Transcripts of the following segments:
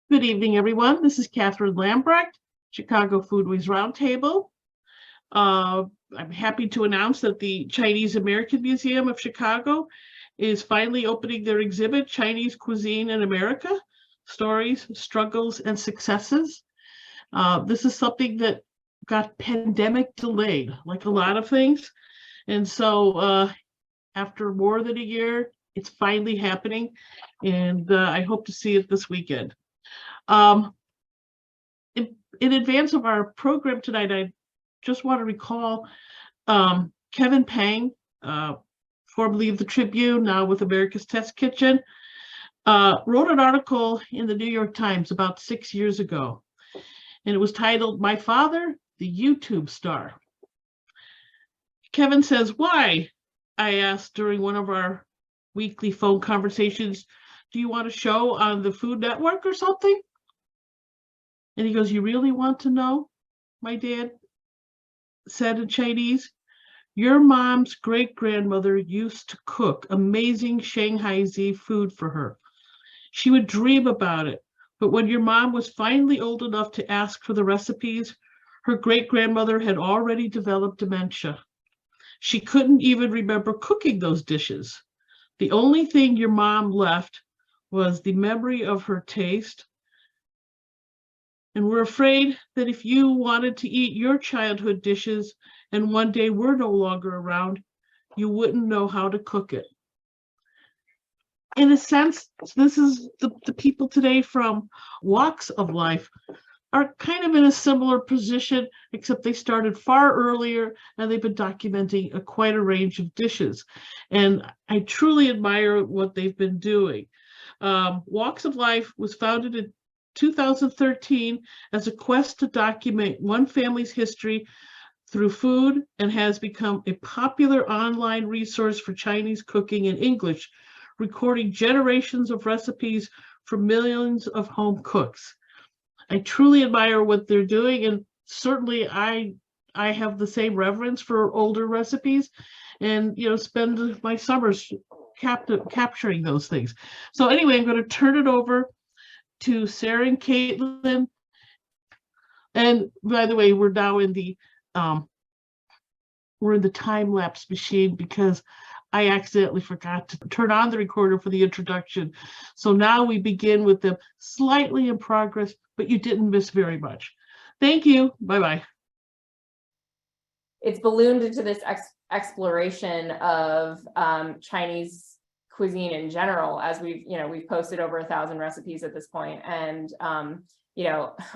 Good evening, everyone. This is Kaitlin Leung, Chicago Foodways Roundtable. I'm happy to announce that the Chinese American Museum of Chicago is finally opening their exhibit, Chinese Cuisine in America, Stories, Struggles, and Successes. This is something that got pandemic delayed, like a lot of things. And so after more than a year, it's finally happening. And I hope to see it this weekend. In advance of our program tonight, I just want to recall Kevin Pang, formerly of the Tribune, now with America's Test Kitchen, wrote an article in the New York Times about 6 years ago, and it was titled, "My Father, the YouTube Star." Kevin says, "Why?" I asked during one of our weekly phone conversations, "Do you want a show on the Food Network or something?" And he goes, "You really want to know?" My dad said in Chinese, "Your mom's great-grandmother used to cook amazing Shanghai food for her. She would dream about it, but when your mom was finally old enough to ask for the recipes, her great-grandmother had already developed dementia. She couldn't even remember cooking those dishes. The only thing your mom left was the memory of her taste. And we're afraid that if you wanted to eat your childhood dishes and one day we're no longer around, you wouldn't know how to cook it." In a sense, this is the people today from walks of life are kind of in a similar position, except they started far earlier and they've been documenting quite a range of dishes. And I truly admire what they've been doing. Walks of Life was founded in 2013 as a quest to document one family's history through food and has become a popular online resource for Chinese cooking in English, recording generations of recipes for millions of home cooks. I truly admire what they're doing, and certainly I have the same reverence for older recipes, and spend my summers capturing those things. So anyway, I'm going to turn it over to Sarah and Kaitlin. And by the way, we're now in the time-lapse machine because I accidentally forgot to turn on the recorder for the introduction. So now we begin with them slightly in progress, but you didn't miss very much. Thank you. Bye-bye. It's ballooned into this exploration of Chinese cuisine in general, as we've posted over 1,000 recipes at this point, and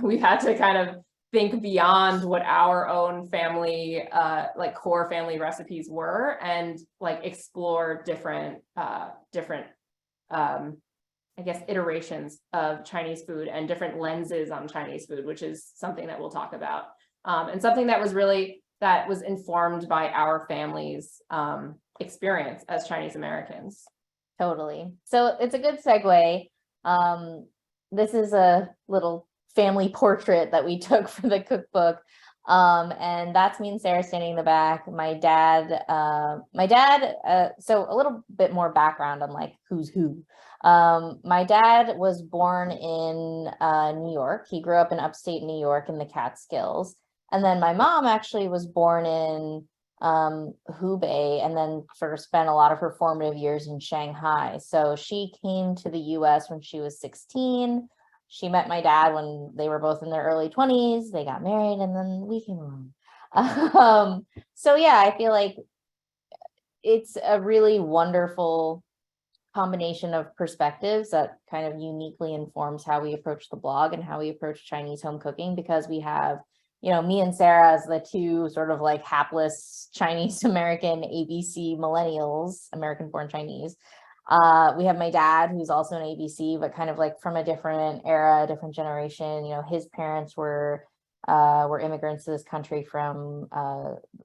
we've had to kind of think beyond what our own family core family recipes were, and explore different I guess iterations of Chinese food and different lenses on Chinese food, which is something that we'll talk about, and something that was informed by our family's experience as Chinese Americans. Totally. So it's a good segue. This is a little family portrait that we took for the cookbook. And that's me and Sarah standing in the back. My dad, so a little bit more background on who's who. My dad was born in New York. He grew up in upstate New York in the Catskills. And then my mom actually was born in Hubei, and then sort of spent a lot of her formative years in Shanghai. So she came to the US when she was 16. She met my dad when they were both in their early 20s. They got married, and then we came along. So yeah, I feel like it's a really wonderful combination of perspectives that kind of uniquely informs how we approach the blog and how we approach Chinese home cooking, because we have me and Sarah as the two sort of hapless Chinese American ABC millennials, American born Chinese. We have my dad, who's also an ABC, but kind of from a different era, different generation. His parents were immigrants to this country from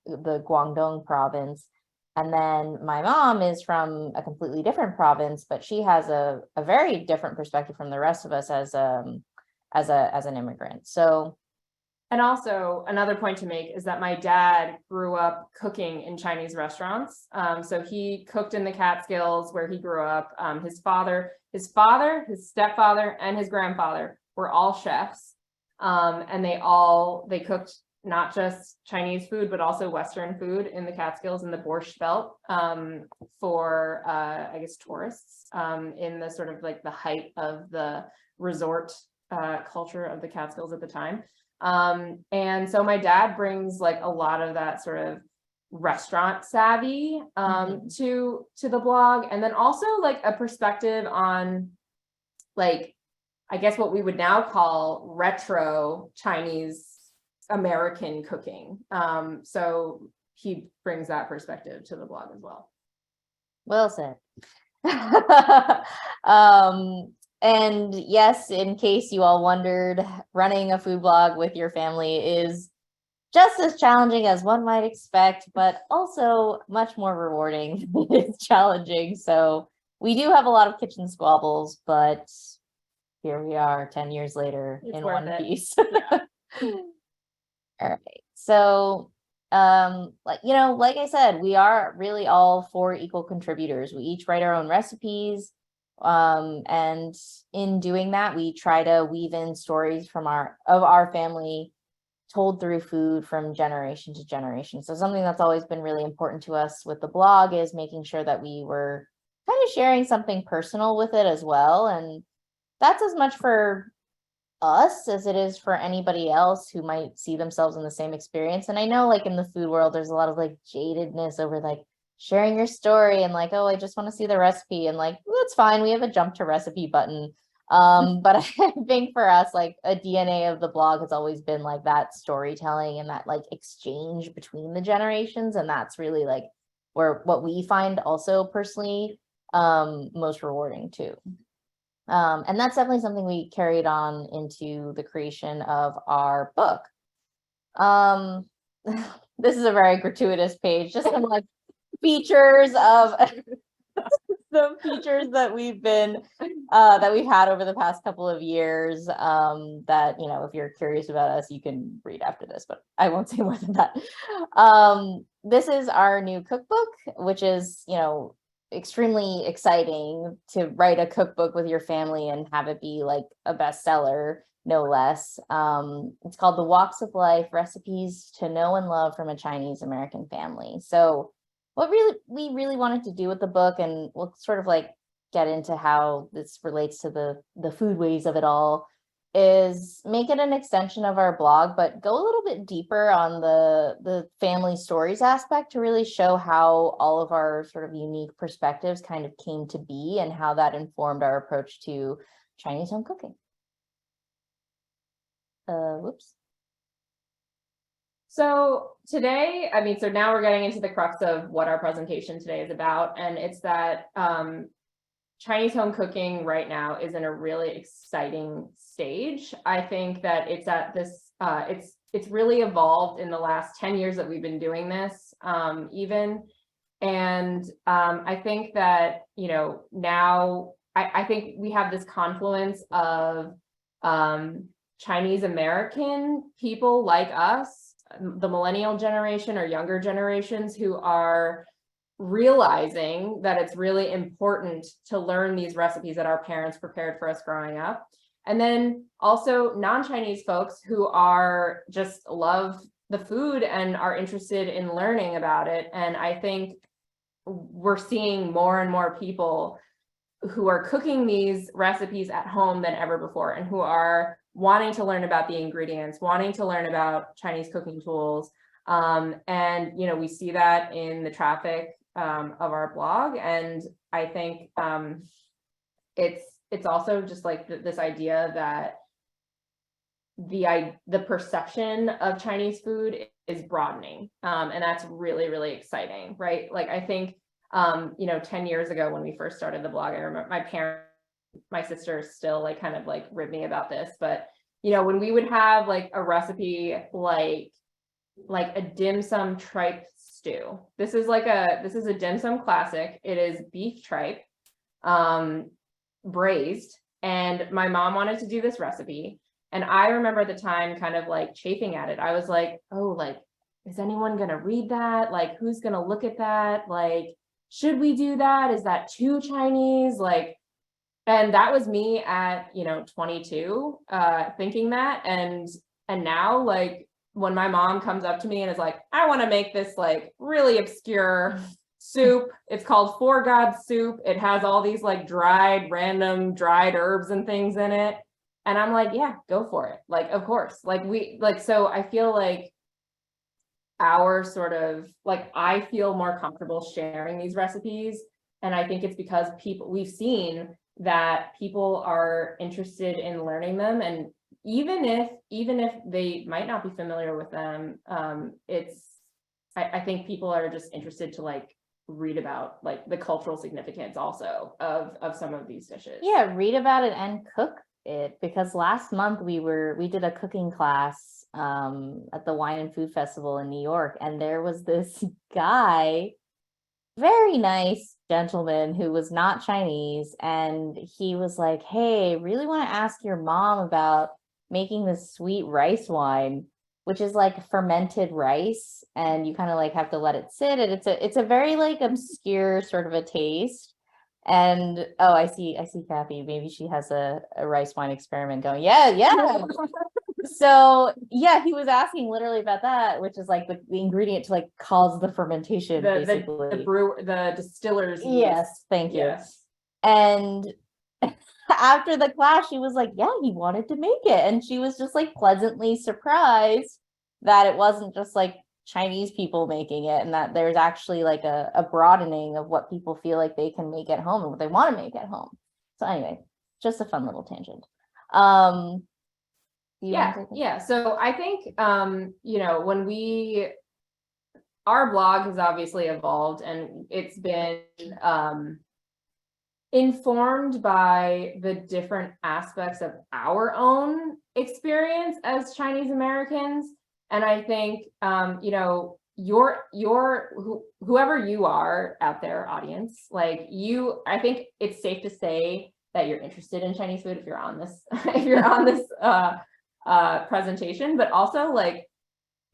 the Guangdong province. And then my mom is from a completely different province, but she has a very different perspective from the rest of us as an immigrant. So. And also another point to make is that my dad grew up cooking in Chinese restaurants. So he cooked in the Catskills where he grew up. His father, his stepfather, and his grandfather were all chefs. And they cooked not just Chinese food, but also Western food in the Catskills and the Borscht Belt for, I guess, tourists in the sort of like the height of the resort culture of the Catskills at the time. And so my dad brings like a lot of that sort of restaurant savvy to the blog, and then also like a perspective on like, I guess what we would now call retro Chinese American cooking. So he brings that perspective to the blog as well. Well said. And yes, in case you all wondered, running a food blog with your family is just as challenging as one might expect, but also much more rewarding. It's challenging. So we do have a lot of kitchen squabbles, but here we are 10 years later in one piece. All right. So, like I said, we are really all four equal contributors. We each write our own recipes. And in doing that, we try to weave in stories from our family told through food from generation to generation. So something that's always been really important to us with the blog is making sure that we were kind of sharing something personal with it as well. And that's as much for us as it is for anybody else who might see themselves in the same experience. And I know like in the food world, there's a lot of like jadedness over like sharing your story and like, oh, I just want to see the recipe, and like, well, that's fine. We have a jump to recipe button. But I think for us, like a DNA of the blog has always been like that storytelling and that like exchange between the generations. And that's really like what we find also personally most rewarding too. And that's definitely something we carried on into the creation of our book. This is a very gratuitous page, just some like features of some features that we've had over the past couple of years that, you know, if you're curious about us, you can read after this, but I won't say more than that. This is our new cookbook, which is, you know, extremely exciting to write a cookbook with your family and have it be like a bestseller, no less. It's called The Walks of Life: Recipes to Know and Love from a Chinese American Family. So what we really wanted to do with the book, and we'll sort of like get into how this relates to the foodways of it all, is make it an extension of our blog, but go a little bit deeper on the family stories aspect to really show how all of our sort of unique perspectives kind of came to be and how that informed our approach to Chinese home cooking. Whoops. So today, I mean, so now we're getting into the crux of what our presentation today is about, and it's that Chinese home cooking right now is in a really exciting stage. I think that it's at this, it's really evolved in the last 10 years that we've been doing this, even. And I think that, you know, now I think we have this confluence of Chinese American people like us, the millennial generation or younger generations, who are realizing that it's really important to learn these recipes that our parents prepared for us growing up. And then also non-Chinese folks who are just love the food and are interested in learning about it. And I think we're seeing more and more people who are cooking these recipes at home than ever before, and who are wanting to learn about the ingredients, wanting to learn about Chinese cooking tools. And, you know, we see that in the traffic of our blog. And I think it's also just like this idea that the perception of Chinese food is broadening. And that's really, really exciting, right? Like, I think, you know, 10 years ago when we first started the blog, I remember my sister still like kind of like rib me about this, but, you know, when we would have like a recipe like a dim sum tripe stew. This is a dim sum classic. It is beef tripe, braised, and my mom wanted to do this recipe. And I remember at the time kind of like chafing at it. I was like, oh, like, is anyone gonna read that? Like, who's gonna look at that? Like, should we do that? Is that too Chinese? Like, And that was me at, 22, thinking that. And now, like, when my mom comes up to me and is like, I want to make this like really obscure soup. It's called Four Gods soup. It has all these like random dried herbs and things in it. And I'm like, yeah, go for it. Like, of course. So I feel like our sort of like, I feel more comfortable sharing these recipes. And I think it's because we've seen that people are interested in learning them. And even if they might not be familiar with them, I think people are just interested to like read about like the cultural significance also of some of these dishes. Yeah, read about it and cook it, because last month we did a cooking class at the Wine and Food Festival in New York, and there was this guy, very nice gentleman who was not Chinese, and he was like, hey, really want to ask your mom about making this sweet rice wine, which is like fermented rice, and you kind of like have to let it sit, and it's a very like obscure sort of a taste. And oh, I see Kathy, maybe she has a rice wine experiment going. Yeah. So yeah, he was asking literally about that, which is like the ingredient to like cause the fermentation, basically. The distiller's yeast. Yes, thank you. Yes. And after the class, she was like, yeah, he wanted to make it. And she was just like pleasantly surprised that it wasn't just like Chinese people making it, and that there's actually like a broadening of what people feel like they can make at home and what they want to make at home. So anyway, just a fun little tangent. Yeah. So I think, our blog has obviously evolved, and it's been informed by the different aspects of our own experience as Chinese Americans. And I think, whoever you are out there, audience, like I think it's safe to say that you're interested in Chinese food if you're on this, presentation, but also like,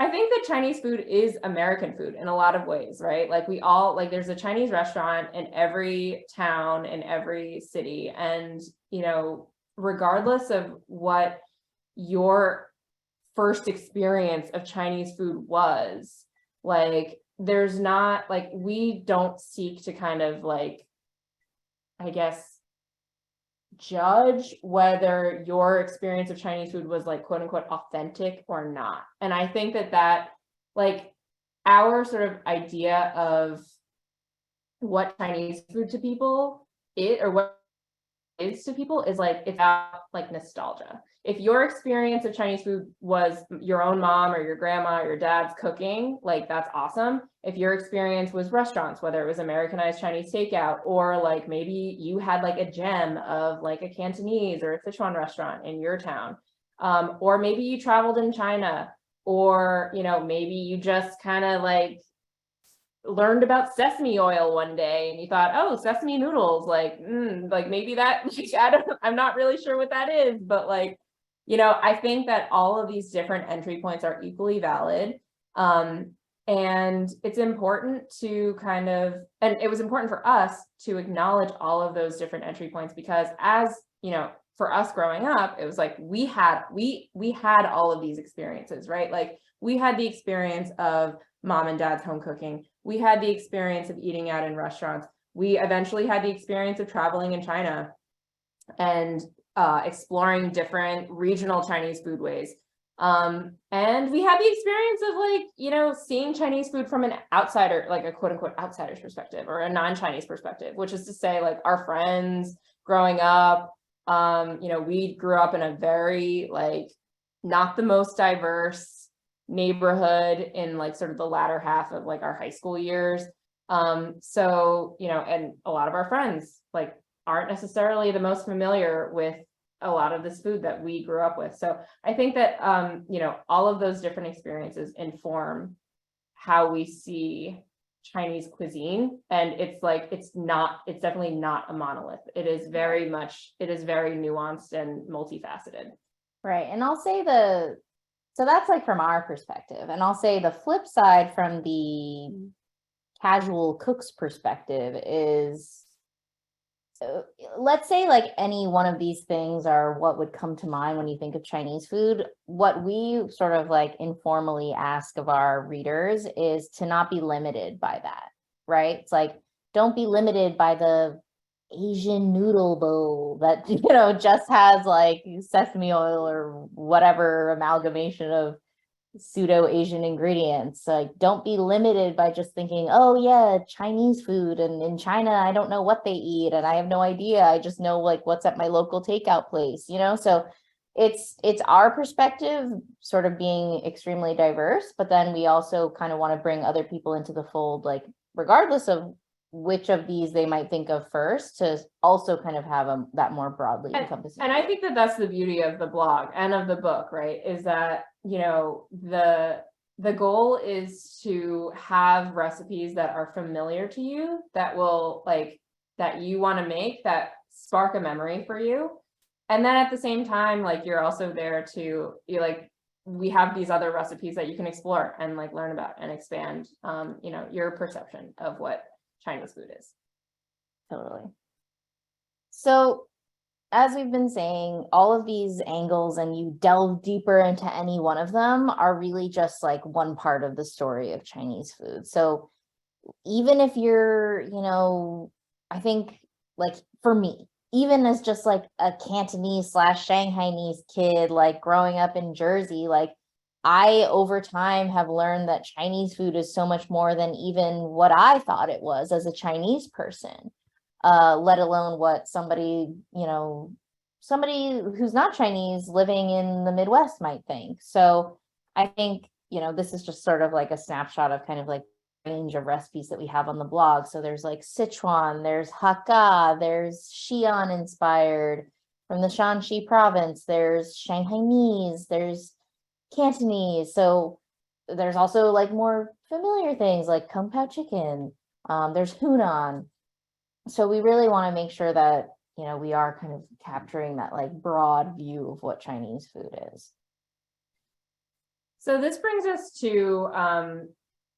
I think that Chinese food is American food in a lot of ways, right? Like there's a Chinese restaurant in every town, in every city. And, regardless of what your first experience of Chinese food was, like, there's not like, we don't seek to kind of like, I guess, judge whether your experience of Chinese food was like quote unquote authentic or not. And I think that like our sort of idea of what Chinese food to people or what it is to people is like, it's about like nostalgia. If your experience of Chinese food was your own mom or your grandma or your dad's cooking, like that's awesome. If your experience was restaurants, whether it was Americanized Chinese takeout, or like maybe you had like a gem of like a Cantonese or a Sichuan restaurant in your town, or maybe you traveled in China, or maybe you just kind of like learned about sesame oil one day and you thought, oh, sesame noodles, like maybe that, I'm not really sure what that is, but like, I think that all of these different entry points are equally valid. And it's important to and it was important for us to acknowledge all of those different entry points, because as, for us growing up, it was like, we had all of these experiences, right? Like we had the experience of mom and dad's home cooking. We had the experience of eating out in restaurants. We eventually had the experience of traveling in China and exploring different regional Chinese foodways. And we had the experience of like, seeing Chinese food from an outsider, like a quote unquote outsider's perspective or a non-Chinese perspective, which is to say like our friends growing up, we grew up in a very like not the most diverse neighborhood in like sort of the latter half of like our high school years. So, and a lot of our friends like aren't necessarily the most familiar with a lot of this food that we grew up with. So I think that, all of those different experiences inform how we see Chinese cuisine. And it's like, it's definitely not a monolith. It is very nuanced and multifaceted. Right. And I'll say so that's like from our perspective. And I'll say the flip side from the casual cook's perspective is let's say like any one of these things are what would come to mind when you think of Chinese food. What we sort of like informally ask of our readers is to not be limited by that, right? It's like, don't be limited by the Asian noodle bowl that, just has like sesame oil or whatever amalgamation of pseudo Asian ingredients. Like, don't be limited by just thinking, oh yeah, Chinese food, and in China I don't know what they eat and I have no idea, I just know like what's at my local takeout place. So it's our perspective sort of being extremely diverse, but then we also kind of want to bring other people into the fold, like regardless of which of these they might think of first, to also kind of have that more broadly encompassing. And I think that that's the beauty of the blog and of the book, right? Is that, the goal is to have recipes that are familiar to you, that will that you want to make, that spark a memory for you. And then at the same time, you're also there to, we have these other recipes that you can explore and learn about and expand, your perception of what Chinese food is. Totally. So as we've been saying, all of these angles, and you delve deeper into any one of them, are really just like one part of the story of Chinese food. So even if you're, I think for me, even as just like a Cantonese / Shanghainese kid, growing up in Jersey, I, over time, have learned that Chinese food is so much more than even what I thought it was as a Chinese person, let alone what somebody who's not Chinese living in the Midwest might think. So I think, this is just sort of like a snapshot of kind of range of recipes that we have on the blog. So there's Sichuan, there's Hakka, there's Xi'an inspired from the Shanxi province, there's Shanghainese, there's Cantonese. So there's also more familiar things like Kung Pao chicken. There's Hunan. So we really want to make sure that, we are kind of capturing that broad view of what Chinese food is. So this brings us to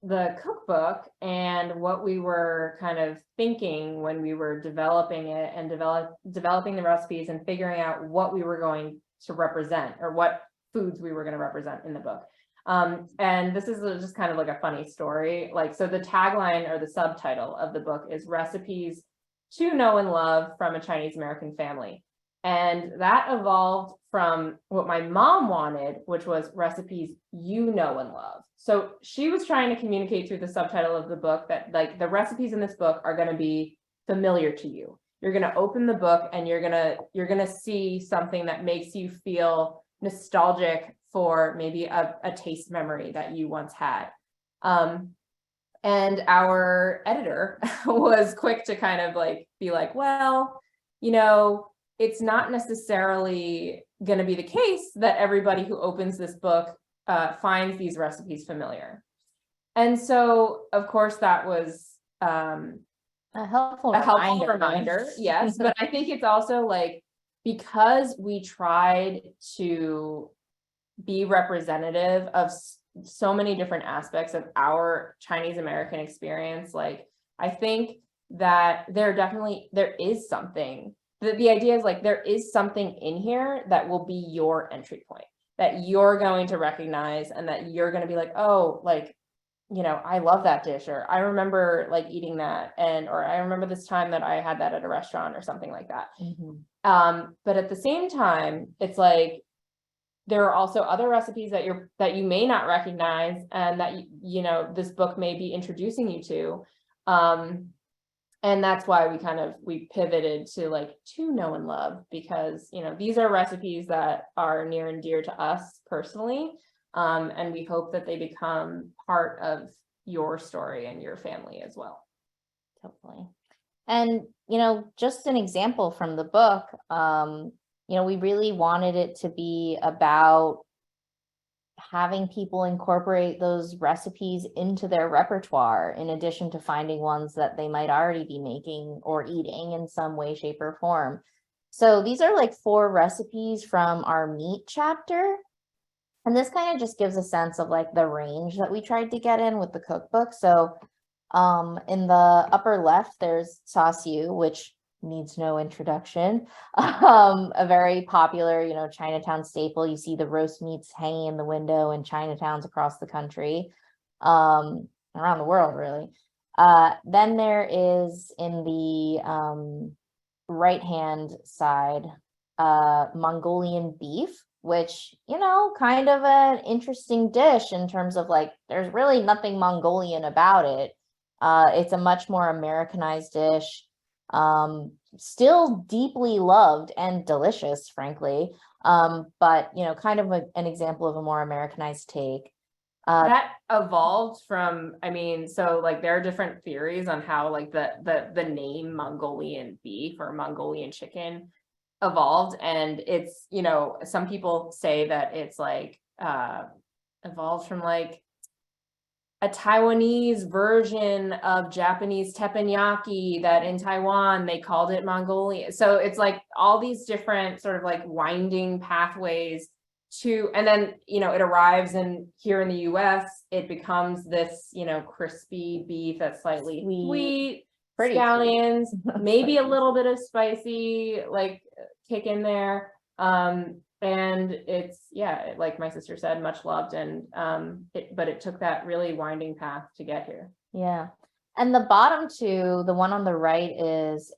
the cookbook and what we were kind of thinking when we were developing it and developing the recipes and figuring out what we were going to represent, or what foods we were going to represent in the book. And this is just kind of a funny story. So the tagline or the subtitle of the book is Recipes to Know and Love from a Chinese American Family. And that evolved from what my mom wanted, which was recipes you know and love. So she was trying to communicate through the subtitle of the book that the recipes in this book are going to be familiar to you. You're going to open the book and you're going to see something that makes you feel nostalgic for maybe a taste memory that you once had. And our editor was quick to kind of be well, it's not necessarily going to be the case that everybody who opens this book finds these recipes familiar. And so, of course, that was a helpful reminder. Yes, but I think it's also because we tried to be representative of so many different aspects of our Chinese American experience. I think that there is something. The idea is there is something in here that will be your entry point, that you're going to recognize, and that you're going to be oh, I love that dish, or I remember eating that, or I remember this time that I had that at a restaurant, or something like that. Mm-hmm. But at the same time, it's there are also other recipes that you may not recognize, and that this book may be introducing you to. And that's why we pivoted to to know and love, because these are recipes that are near and dear to us personally, and we hope that they become part of your story and your family as well. Totally. And just an example from the book, we really wanted it to be about having people incorporate those recipes into their repertoire, in addition to finding ones that they might already be making or eating in some way, shape, or form. So these are 4 recipes from our meat chapter. And this kind of just gives a sense of the range that we tried to get in with the cookbook. So in the upper left, there's sauciu, which needs no introduction. A very popular, Chinatown staple. You see the roast meats hanging in the window in Chinatowns across the country, around the world, really. Then there is in the right-hand side, Mongolian beef, which, kind of an interesting dish in terms of like, there's really nothing Mongolian about it. It's a much more Americanized dish, still deeply loved and delicious, frankly. But, kind of an example of a more Americanized take. That evolved from, I mean, so like there are different theories on how like the name Mongolian beef or Mongolian chicken evolved, and it's, some people say that it's like evolved from like a Taiwanese version of Japanese teppanyaki that in Taiwan they called it Mongolian. So it's like all these different sort of like winding pathways to, and then, it arrives in here in the US, it becomes this, crispy beef that's slightly sweet, pretty scallions, sweet. maybe a little bit of spicy, like kick in there. And it's, yeah, like my sister said, much loved, and but it took that really winding path to get here. Yeah. And the bottom two, the one on the right is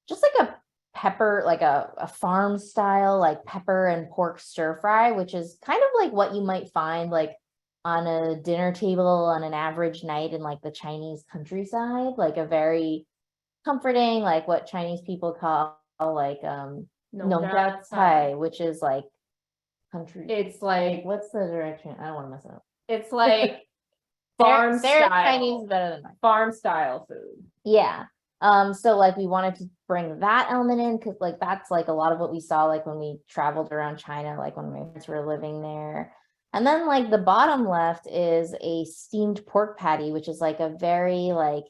just like a pepper, like a farm style, like pepper and pork stir fry, which is kind of like what you might find like on a dinner table on an average night in like the Chinese countryside, like a very comforting, like what Chinese people call like Nongjiao Cai, which is like country. It's like, What's the direction? I don't want to mess up. it's like Sarah's style. Chinese is better than mine. Farm style food. Yeah. So like we wanted to bring that element in because like that's like a lot of what we saw like when we traveled around China, like when my parents were living there. And then like the bottom left is a steamed pork patty, which is like a very like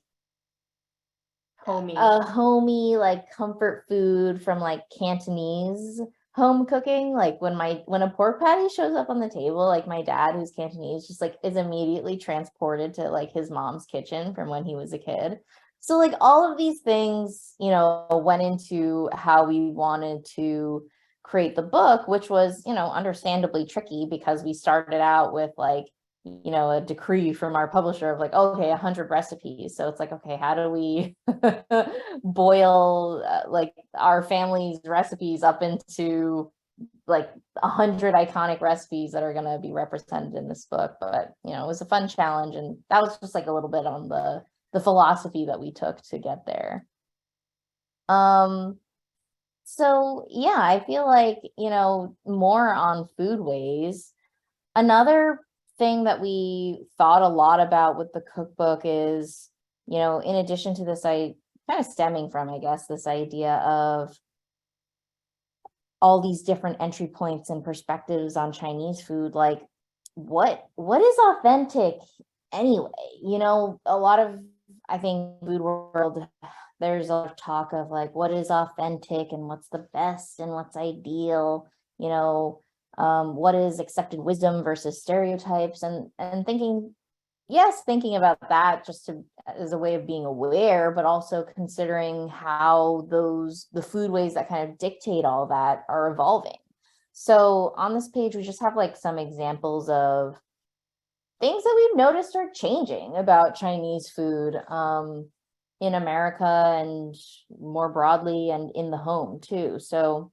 homey like comfort food from like Cantonese home cooking. Like when a pork patty shows up on the table, like my dad, who's Cantonese, just like is immediately transported to like his mom's kitchen from when he was a kid. So like all of these things, went into how we wanted to create the book, which was, understandably tricky because we started out with like, a decree from our publisher of like, okay, 100 recipes. So it's like, okay, how do we boil like our family's recipes up into like 100 iconic recipes that are going to be represented in this book? But, it was a fun challenge. And that was just like a little bit on the philosophy that we took to get there. So yeah, I feel like, more on foodways. Another thing that we thought a lot about with the cookbook is, in addition to this, I kind of stemming from, I guess, this idea of all these different entry points and perspectives on Chinese food, like what is authentic anyway? A lot of, I think, food world, there's a lot of talk of like what is authentic and what's the best and what's ideal, what is accepted wisdom versus stereotypes, and thinking about that just as a way of being aware, but also considering how the foodways that kind of dictate all that are evolving. So on this page, we just have like some examples of things that we've noticed are changing about Chinese food in America and more broadly and in the home too. So,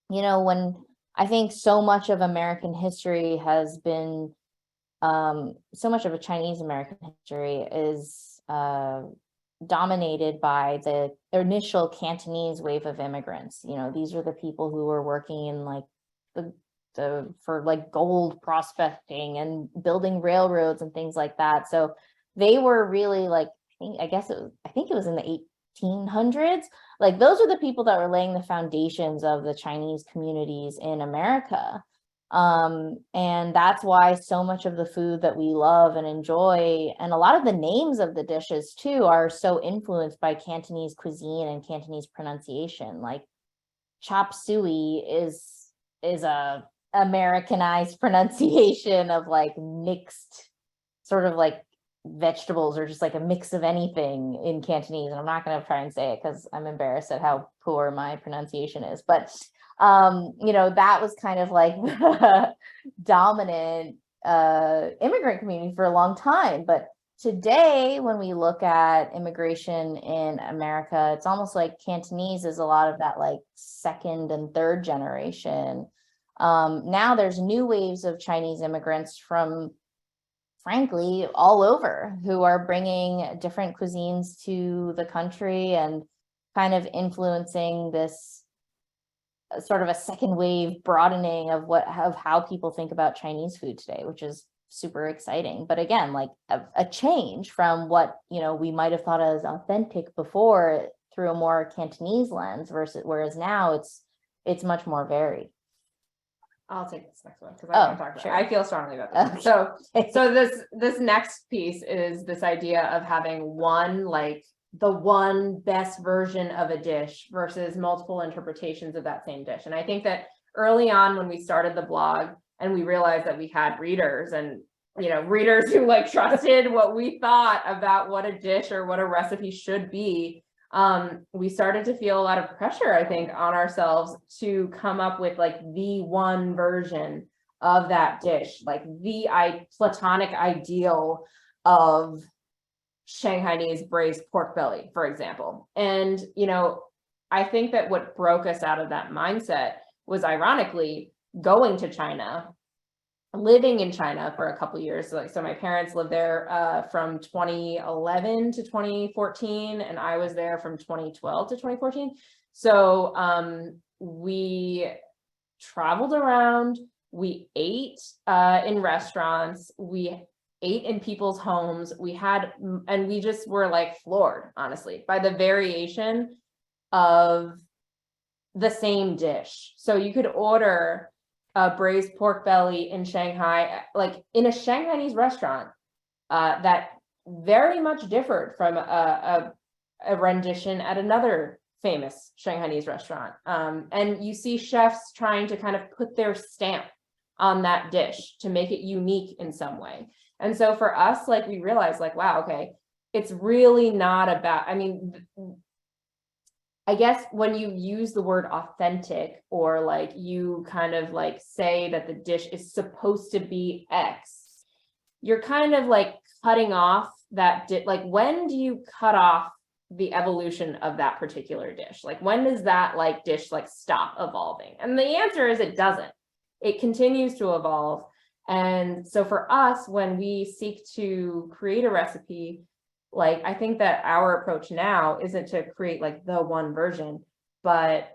when I think so much of American history has been, so much of a Chinese American history is dominated by the initial Cantonese wave of immigrants. These are the people who were working in like for like gold prospecting and building railroads and things like that. So they were really like, I think it was in the 1800s. Like those are the people that were laying the foundations of the Chinese communities in America. And that's why so much of the food that we love and enjoy, and a lot of the names of the dishes too, are so influenced by Cantonese cuisine and Cantonese pronunciation. Like chop suey is a Americanized pronunciation of like mixed, sort of like vegetables or just like a mix of anything in Cantonese. And I'm not going to try and say it because I'm embarrassed at how poor my pronunciation is. But, you know, that was kind of like the dominant immigrant community for a long time. But today, when we look at immigration in America, it's almost like Cantonese is a lot of that like second and third generation. Now there's new waves of Chinese immigrants from, frankly, all over, who are bringing different cuisines to the country and kind of influencing this sort of a second wave broadening of how people think about Chinese food today, which is super exciting. But again, like a change from what, you know, we might have thought as authentic before through a more Cantonese lens versus, whereas now it's much more varied. I'll take this next one because I want to talk about it. I feel strongly about this. So this next piece is this idea of having one, like the one best version of a dish versus multiple interpretations of that same dish. And I think that early on when we started the blog and we realized that we had readers and, you know, readers who like trusted what we thought about what a dish or what a recipe should be, we started to feel a lot of pressure, I think, on ourselves to come up with like the one version of that dish, like the platonic ideal of Shanghainese braised pork belly, for example. And, you know, I think that what broke us out of that mindset was, ironically, going to China, living in China for a couple of years. So my parents lived there from 2011 to 2014, and I was there from 2012 to 2014. So we traveled around, we ate in restaurants, we ate in people's homes, and we just were like floored, honestly, by the variation of the same dish. So you could order a braised pork belly in Shanghai, like in a Shanghainese restaurant, that very much differed from a rendition at another famous Shanghainese restaurant. And you see chefs trying to kind of put their stamp on that dish to make it unique in some way. And so for us, like, we realized, like, wow, okay, it's really not about, I mean, I guess when you use the word authentic, or like you kind of like say that the dish is supposed to be X, you're kind of like cutting off that, like, when do you cut off the evolution of that particular dish? Like, when does that like dish like stop evolving? And the answer is it doesn't. It continues to evolve. And so for us, when we seek to create a recipe, like, I think that our approach now isn't to create like the one version, but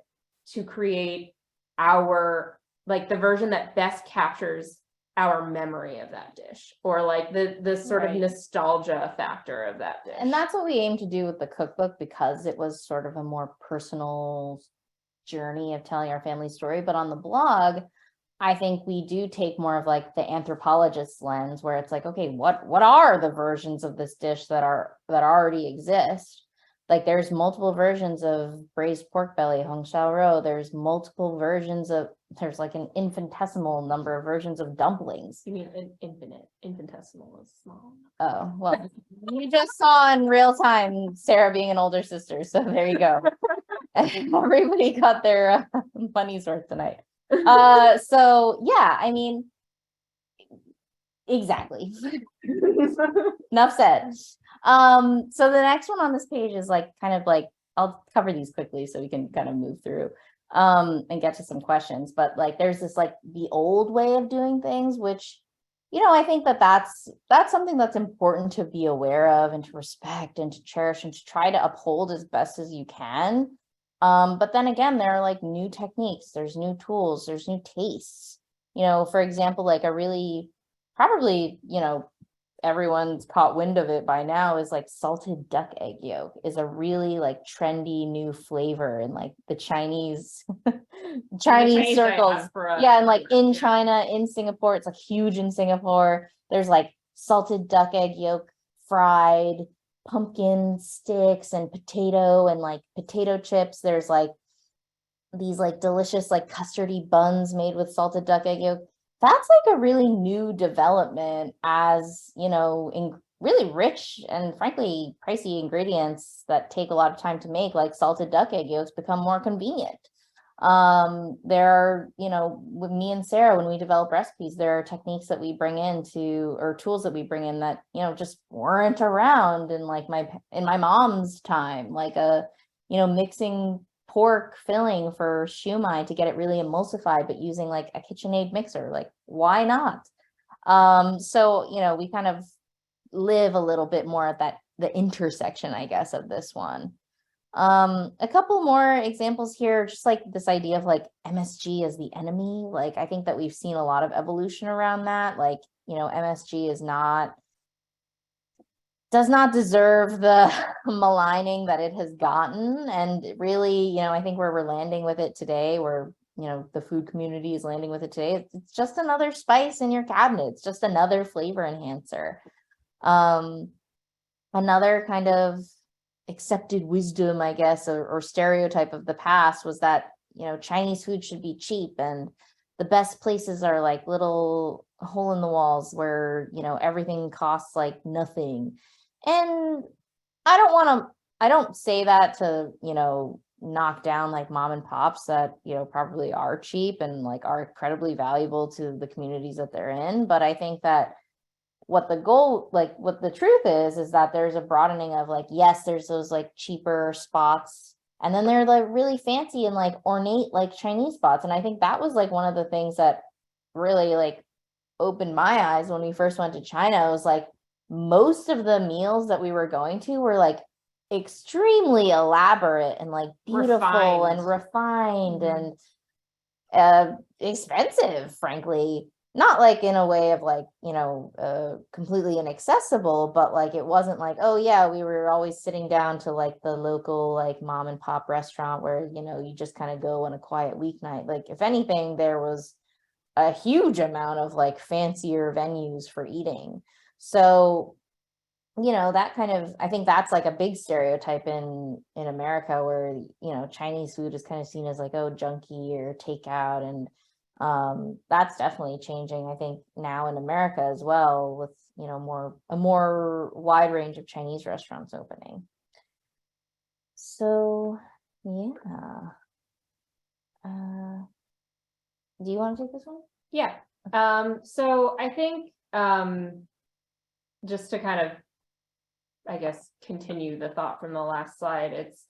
to create our, like, the version that best captures our memory of that dish, or like the sort of nostalgia factor of that dish. And that's what we aim to do with the cookbook, because it was sort of a more personal journey of telling our family story. But on the blog, I think we do take more of like the anthropologist lens, where it's like, okay, what are the versions of this dish that already exist? Like, there's multiple versions of braised pork belly, hong shao rou. There's multiple versions of, there's like an infinitesimal number of versions of dumplings. You mean infinitesimal is small? Oh, well, you just saw in real time Sarah being an older sister, so there you go. Everybody got their money's worth tonight. So yeah, I mean, exactly. Enough said. So the next one on this page is like kind of like, I'll cover these quickly so we can kind of move through and get to some questions. But like, there's this like the old way of doing things, which, you know, I think that's something that's important to be aware of and to respect and to cherish and to try to uphold as best as you can. But then again, there are like new techniques, there's new tools, there's new tastes. You know, for example, like a really, probably, you know, everyone's caught wind of it by now, is like salted duck egg yolk is a really like trendy new flavor in like the Chinese circles. Yeah, and like in China, in Singapore, it's like huge in Singapore. There's like salted duck egg yolk, fried pumpkin sticks and potato and like potato chips. There's like these like delicious like custardy buns made with salted duck egg yolk. That's like a really new development, as you know, really rich and frankly pricey ingredients that take a lot of time to make, like salted duck egg yolks, become more convenient. There are, with me and Sarah, when we develop recipes, there are techniques that we bring into, or tools that we bring in that, just weren't around in like in my mom's time, like mixing pork filling for shumai to get it really emulsified, but using like a KitchenAid mixer. Like, why not? So, we kind of live a little bit more at the intersection, I guess, of this one. A couple more examples here, just like this idea of like MSG as the enemy. Like, I think that we've seen a lot of evolution around that. Like, MSG does not deserve the maligning that it has gotten. And really, I think where we're landing with it today, where, the food community is landing with it today, it's just another spice in your cabinet. It's just another flavor enhancer. Another kind of accepted wisdom, I guess, or stereotype of the past was that, Chinese food should be cheap, and the best places are like little hole in the walls where, everything costs like nothing. And I don't say that to, knock down like mom and pops that, probably are cheap and like are incredibly valuable to the communities that they're in. But I think that what the truth is that there's a broadening of like, yes, there's those like cheaper spots, and then they're like really fancy and like ornate like Chinese spots. And I think that was like one of the things that really like opened my eyes when we first went to China. It was like most of the meals that we were going to were like extremely elaborate and like beautiful and refined and expensive, frankly. Not like in a way of like, completely inaccessible, but like it wasn't like, oh yeah, we were always sitting down to like the local like mom and pop restaurant where, you just kind of go on a quiet weeknight. Like if anything, there was a huge amount of like fancier venues for eating. So, that kind of, I think that's like a big stereotype in America where, Chinese food is kind of seen as like, oh, junky or takeout. And that's definitely changing, I think, now in America as well, with a more wide range of Chinese restaurants opening. So yeah, do you want to take this one? Yeah. So I think just to kind of, I guess, continue the thought from the last slide, it's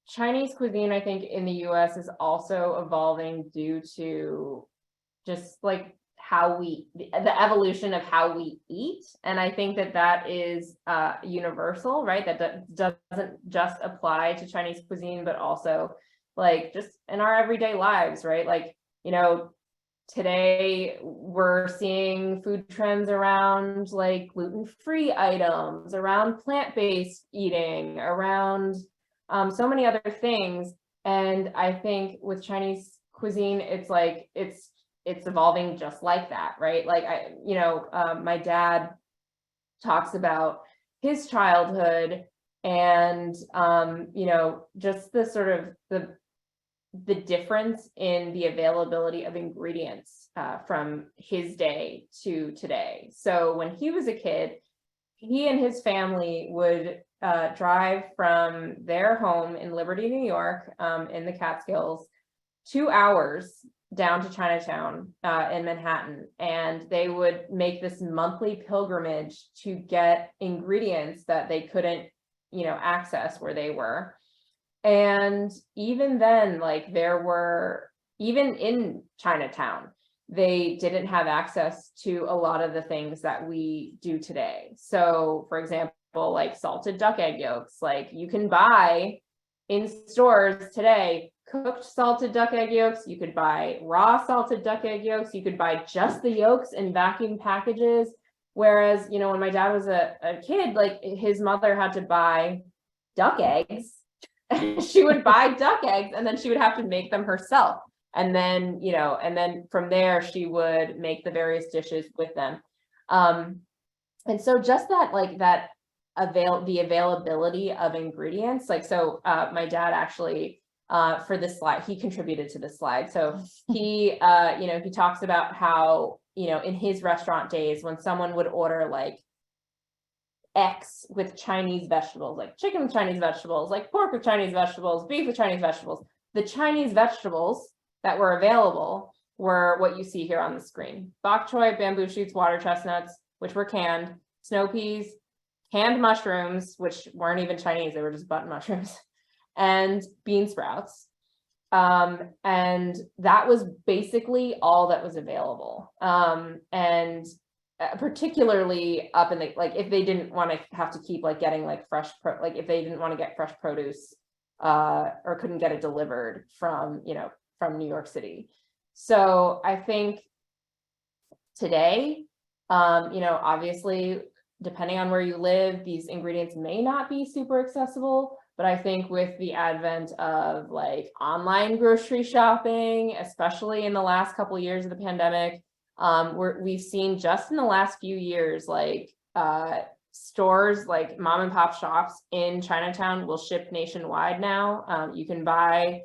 Chinese cuisine, I think, in the US is also evolving due to just like the evolution of how we eat. And I think that is universal, right? That doesn't just apply to Chinese cuisine, but also like just in our everyday lives, right? Like, today we're seeing food trends around like gluten-free items, around plant-based eating, around so many other things. And I think with Chinese cuisine, it's like it's evolving just like that, right? Like my dad talks about his childhood and just the sort of the difference in the availability of ingredients from his day to today. So when he was a kid, he and his family would drive from their home in Liberty, New York, in the Catskills, 2 hours down to Chinatown in Manhattan, and they would make this monthly pilgrimage to get ingredients that they couldn't, access where they were. And even then, like even in Chinatown, they didn't have access to a lot of the things that we do today. So, for example, like salted duck egg yolks, like you can buy in stores today cooked salted duck egg yolks. You could buy raw salted duck egg yolks. You could buy just the yolks in vacuum packages. Whereas, when my dad was a kid, like his mother had to buy duck eggs. She would buy duck eggs and then she would have to make them herself. And then, and then from there, she would make the various dishes with them. And so just that, like that the availability of ingredients, like, so my dad actually, for this slide, he contributed to this slide. So he, he talks about how, you know, in his restaurant days, when someone would order like X with Chinese vegetables, like chicken with Chinese vegetables, like pork with Chinese vegetables, beef with Chinese vegetables, the Chinese vegetables that were available were what you see here on the screen. Bok choy, bamboo shoots, water chestnuts, which were canned, snow peas, canned mushrooms, which weren't even Chinese, they were just button mushrooms, and bean sprouts. And that was basically all that was available. And particularly up in the, like, if they didn't want to have to keep like getting like like if they didn't want to get fresh produce, or couldn't get it delivered from, you know, from New York City. So I think today, you know, obviously, depending on where you live, these ingredients may not be super accessible, but I think with the advent of like online grocery shopping, especially in the last couple of years of the pandemic, we've seen just in the last few years, like stores like mom and pop shops in Chinatown will ship nationwide now. You can buy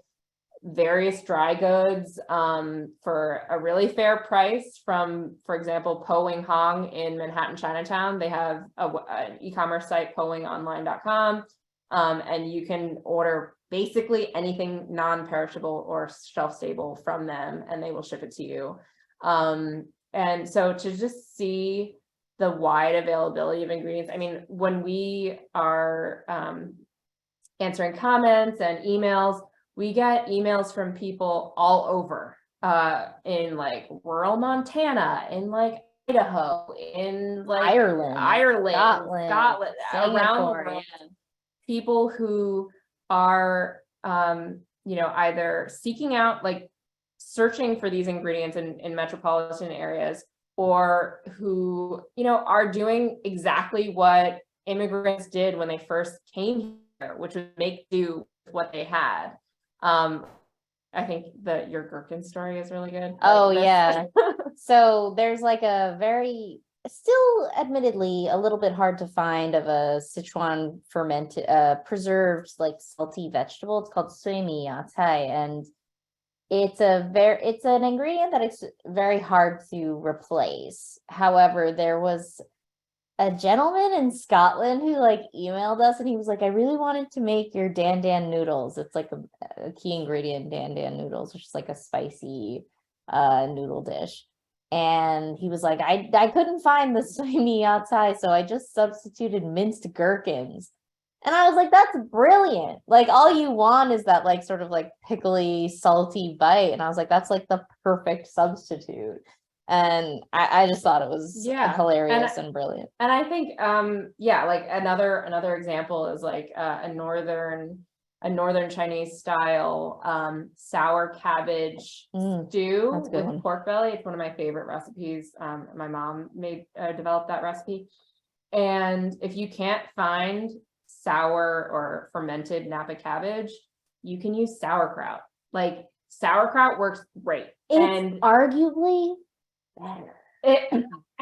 various dry goods for a really fair price from, for example, Po Wing Hong in Manhattan, Chinatown. They have an e-commerce site, powingonline.com, and you can order basically anything non-perishable or shelf-stable from them, and they will ship it to you. And so to just see the wide availability of ingredients, I mean, when we are answering comments and emails, we get emails from people all over, in like rural Montana, in like Idaho, in like Ireland, Scotland, around the Singapore, world. yeah. People who are, you know, either seeking out, like searching for these ingredients in metropolitan areas, or who, you know, are doing exactly what immigrants did when they first came here, which was make do with what they had. I think that your gherkin story is really good. Oh, Like, yeah. So there's like a very, still admittedly a little bit hard to find, of a Sichuan fermented, preserved like salty vegetable. It's called suimi yatai, and it's an ingredient that it's very hard to replace. However, there was a gentleman in Scotland who like emailed us, and he was like, I really wanted to make your dan dan noodles. It's like a key ingredient, dan dan noodles, which is like a spicy noodle dish. And he was like, I couldn't find the suimi yatai, so I just substituted minced gherkins. And I was like, that's brilliant. Like, all you want is that like sort of like pickly, salty bite. And I was like, that's like the perfect substitute. And I just thought it was hilarious and brilliant. And I think, yeah, like another example is like a northern Chinese style sour cabbage stew with pork belly. It's one of my favorite recipes. My mom developed that recipe. And if you can't find sour or fermented Napa cabbage, you can use sauerkraut. Like, sauerkraut works great. It's arguably better. I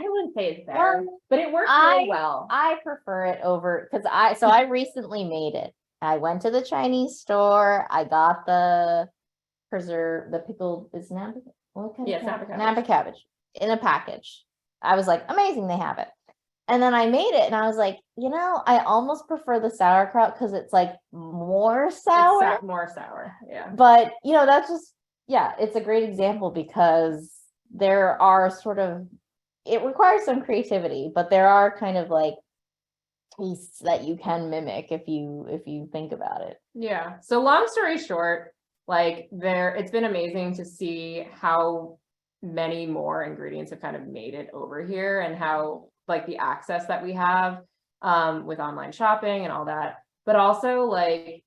wouldn't say it's better, but it works really well. I prefer it over, because I recently made it. I went to the Chinese store. I got the pickled, is Napa, what kind of cabbage? Napa cabbage in a package. I was like, amazing, they have it. And then I made it, and I was like, you know, I almost prefer the sauerkraut because it's like more sour. It's more sour, yeah. But, you know, that's just, yeah, it's a great example, because there are sort of, it requires some creativity, but there are kind of like tastes that you can mimic if you think about it. Yeah. So long story short, like it's been amazing to see how many more ingredients have kind of made it over here, and how like the access that we have with online shopping and all that. But also, like,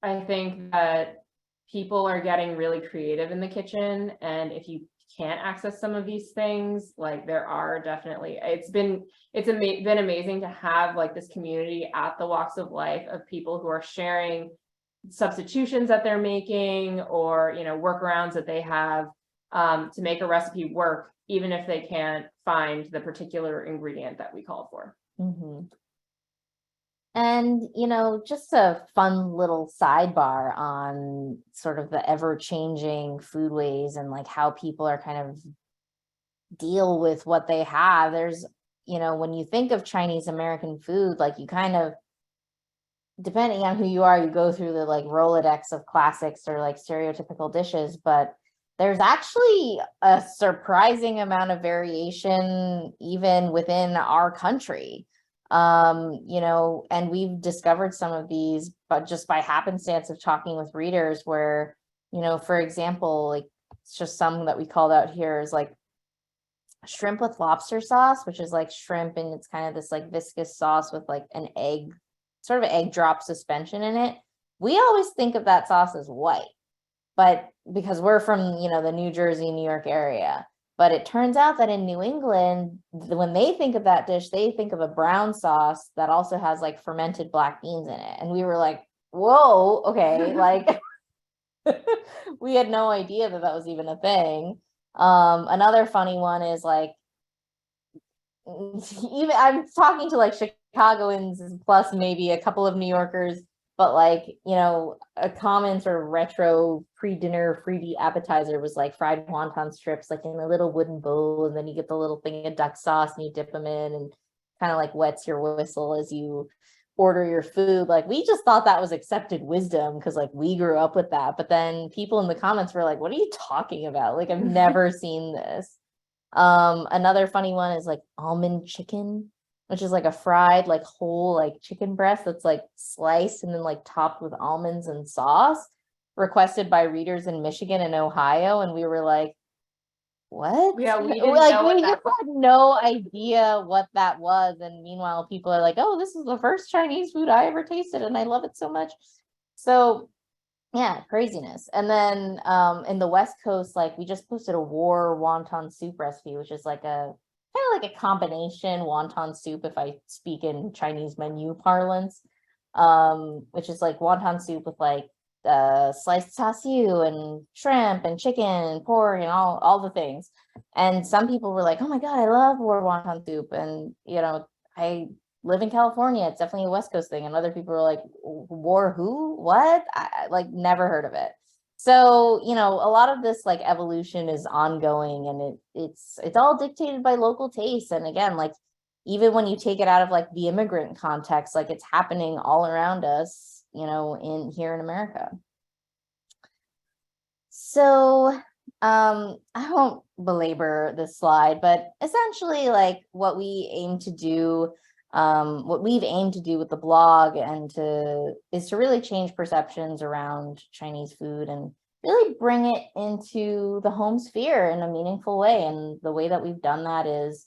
I think that people are getting really creative in the kitchen, and if you can't access some of these things, like, there are definitely, it's been amazing to have like this community at the Walks of Life of people who are sharing substitutions that they're making, or, you know, workarounds that they have to make a recipe work, even if they can't find the particular ingredient that we called for. Mm-hmm. And, you know, just a fun little sidebar on sort of the ever-changing foodways and like how people are kind of deal with what they have. There's, when you think of Chinese American food, like you kind of, depending on who you are, you go through the like Rolodex of classics or like stereotypical dishes, but there's actually a surprising amount of variation even within our country. And we've discovered some of these, but just by happenstance of talking with readers where, for example, like it's just some that we called out here is like shrimp with lobster sauce, which is like shrimp and it's kind of this like viscous sauce with like an egg, sort of egg drop suspension in it. We always think of that sauce as white, but because we're from, the New Jersey, New York area. But it turns out that in New England, when they think of that dish, they think of a brown sauce that also has like fermented black beans in it. And we were like, whoa, okay, like we had no idea that was even a thing. Another funny one is like, even I'm talking to like Chicagoans plus maybe a couple of New Yorkers, but like, a common sort of retro pre-dinner freebie appetizer was like fried wonton strips, like in a little wooden bowl. And then you get the little thing of duck sauce and you dip them in and kind of like wets your whistle as you order your food. Like we just thought that was accepted wisdom because like we grew up with that. But then people in the comments were like, what are you talking about? Like I've never seen this. Another funny one is like almond chicken, which is like a fried, like whole, like chicken breast that's like sliced and then like topped with almonds and sauce, requested by readers in Michigan and Ohio. And we were like, what? Yeah, we didn't like know what we that just had no idea what that was. And meanwhile, people are like, oh, this is the first Chinese food I ever tasted and I love it so much. So yeah, craziness. And then in the West Coast, like we just posted a war wonton soup recipe, which is like a kind of like a combination wonton soup, if I speak in Chinese menu parlance, which is like wonton soup with like sliced char siu and shrimp and chicken and pork and all the things. And some people were like, oh my God, I love war wonton soup. And, I live in California. It's definitely a West Coast thing. And other people are like, war who? What? I like never heard of it. So, a lot of this like evolution is ongoing and it's all dictated by local tastes. And again, like even when you take it out of like the immigrant context, like it's happening all around us, in here in America. So I won't belabor this slide, but essentially like what we aim to do, what we've aimed to do with the blog is to really change perceptions around Chinese food and really bring it into the home sphere in a meaningful way. And the way that we've done that is,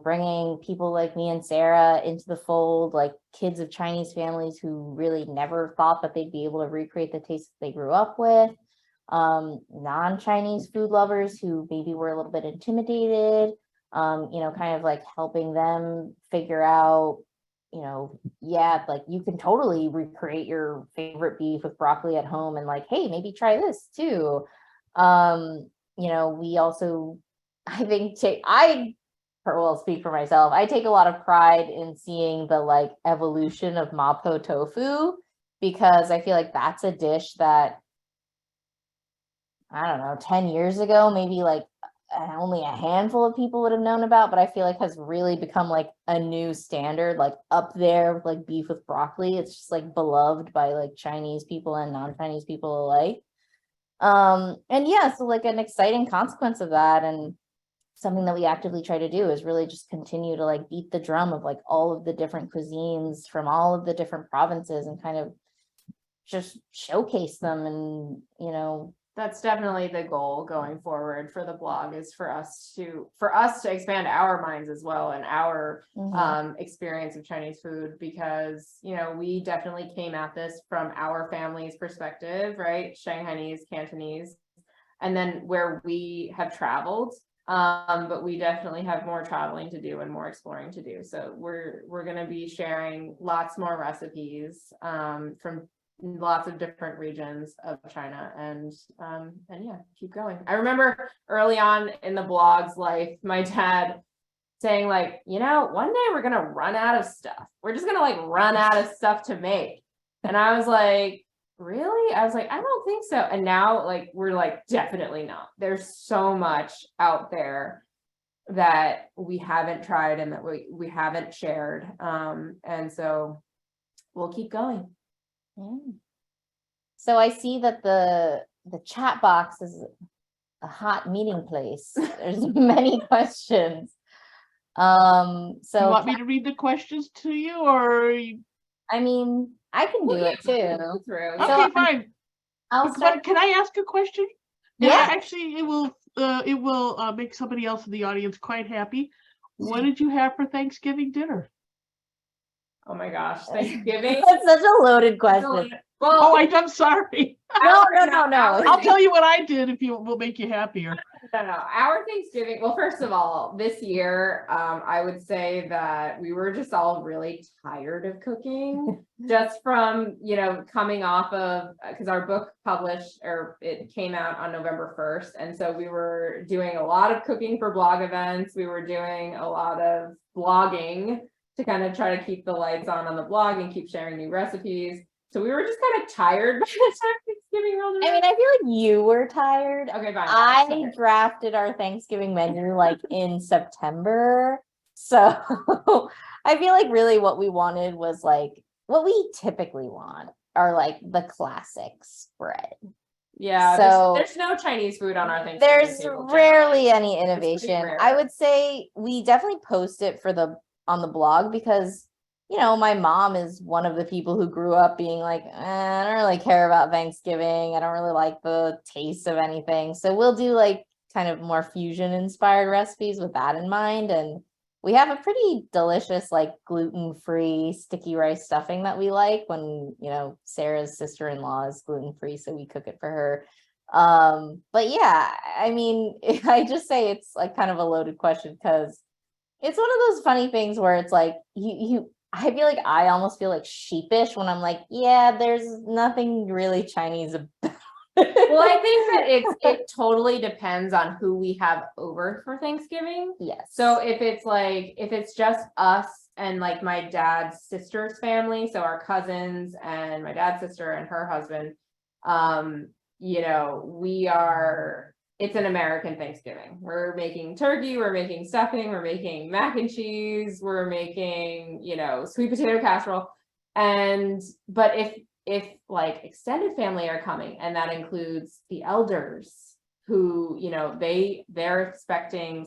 bringing people like me and Sarah into the fold, like kids of Chinese families who really never thought that they'd be able to recreate the taste that they grew up with, non-Chinese food lovers who maybe were a little bit intimidated, kind of like helping them figure out, like you can totally recreate your favorite beef with broccoli at home and like, hey, maybe try this too. We also, I think, will speak for myself. I take a lot of pride in seeing the like evolution of mapo tofu because I feel like that's a dish that, I don't know, 10 years ago, maybe like only a handful of people would have known about, but I feel like has really become like a new standard, like up there with like beef with broccoli. It's just like beloved by like Chinese people and non-Chinese people alike. And yeah, so like an exciting consequence of that and something that we actively try to do is really just continue to like beat the drum of like all of the different cuisines from all of the different provinces and kind of just showcase them. And that's definitely the goal going forward for the blog, is for us to expand our minds as well and our experience of Chinese food, because we definitely came at this from our family's perspective, right? Shanghainese, Cantonese, and then where we have traveled. But we definitely have more traveling to do and more exploring to do. So we're going to be sharing lots more recipes from lots of different regions of China, and yeah, keep going. I remember early on in the blog's life, my dad saying like, one day we're going to run out of stuff. We're just going to like run out of stuff to make. And I was like, really? I was like, I don't think so. And now like we're like, definitely not. There's so much out there that we haven't tried and that we haven't shared. And so we'll keep going. Yeah. So I see that the chat box is a hot meeting place. There's many questions. You So want me to read the questions to you, or I mean, I can do it too. Through. So okay, fine. I'll start. Can I ask a question? Yeah. Actually, it will make somebody else in the audience quite happy. What did you have for Thanksgiving dinner? Oh my gosh, Thanksgiving. That's such a loaded question. Well, I'm sorry. No. I'll tell you what I did if you will make you happier. no. Our Thanksgiving, well, first of all, this year, I would say that we were just all really tired of cooking, just from, coming off of, because our book published, or it came out on November 1st. And so we were doing a lot of cooking for blog events. We were doing a lot of blogging to kind of try to keep the lights on the blog and keep sharing new recipes. So we were just kind of tired by the time Thanksgiving rolled around. I mean, I feel like you were tired. Okay, fine. I drafted our Thanksgiving menu like in September. So I feel like really what we wanted was like what we typically want are like the classic spread. Yeah, So there's no Chinese food on our Thanksgiving there's table, rarely generally. any innovation. rare. I would say we definitely post it for on the blog because my mom is one of the people who grew up being like, I don't really care about Thanksgiving. I don't really like the taste of anything. So we'll do like kind of more fusion inspired recipes with that in mind. And we have a pretty delicious, like gluten-free sticky rice stuffing that we like when, Sarah's sister-in-law is gluten-free. So we cook it for her. But yeah, I mean, I just say it's like kind of a loaded question because it's one of those funny things where it's like I feel like I almost feel like sheepish when I'm like, yeah, there's nothing really Chinese about it. Well, I think that it totally depends on who we have over for Thanksgiving. Yes. So if it's just us and like my dad's sister's family, so our cousins and my dad's sister and her husband, it's an American Thanksgiving. We're making turkey, we're making stuffing, we're making mac and cheese, we're making, sweet potato casserole. But if like extended family are coming, and that includes the elders who, they're expecting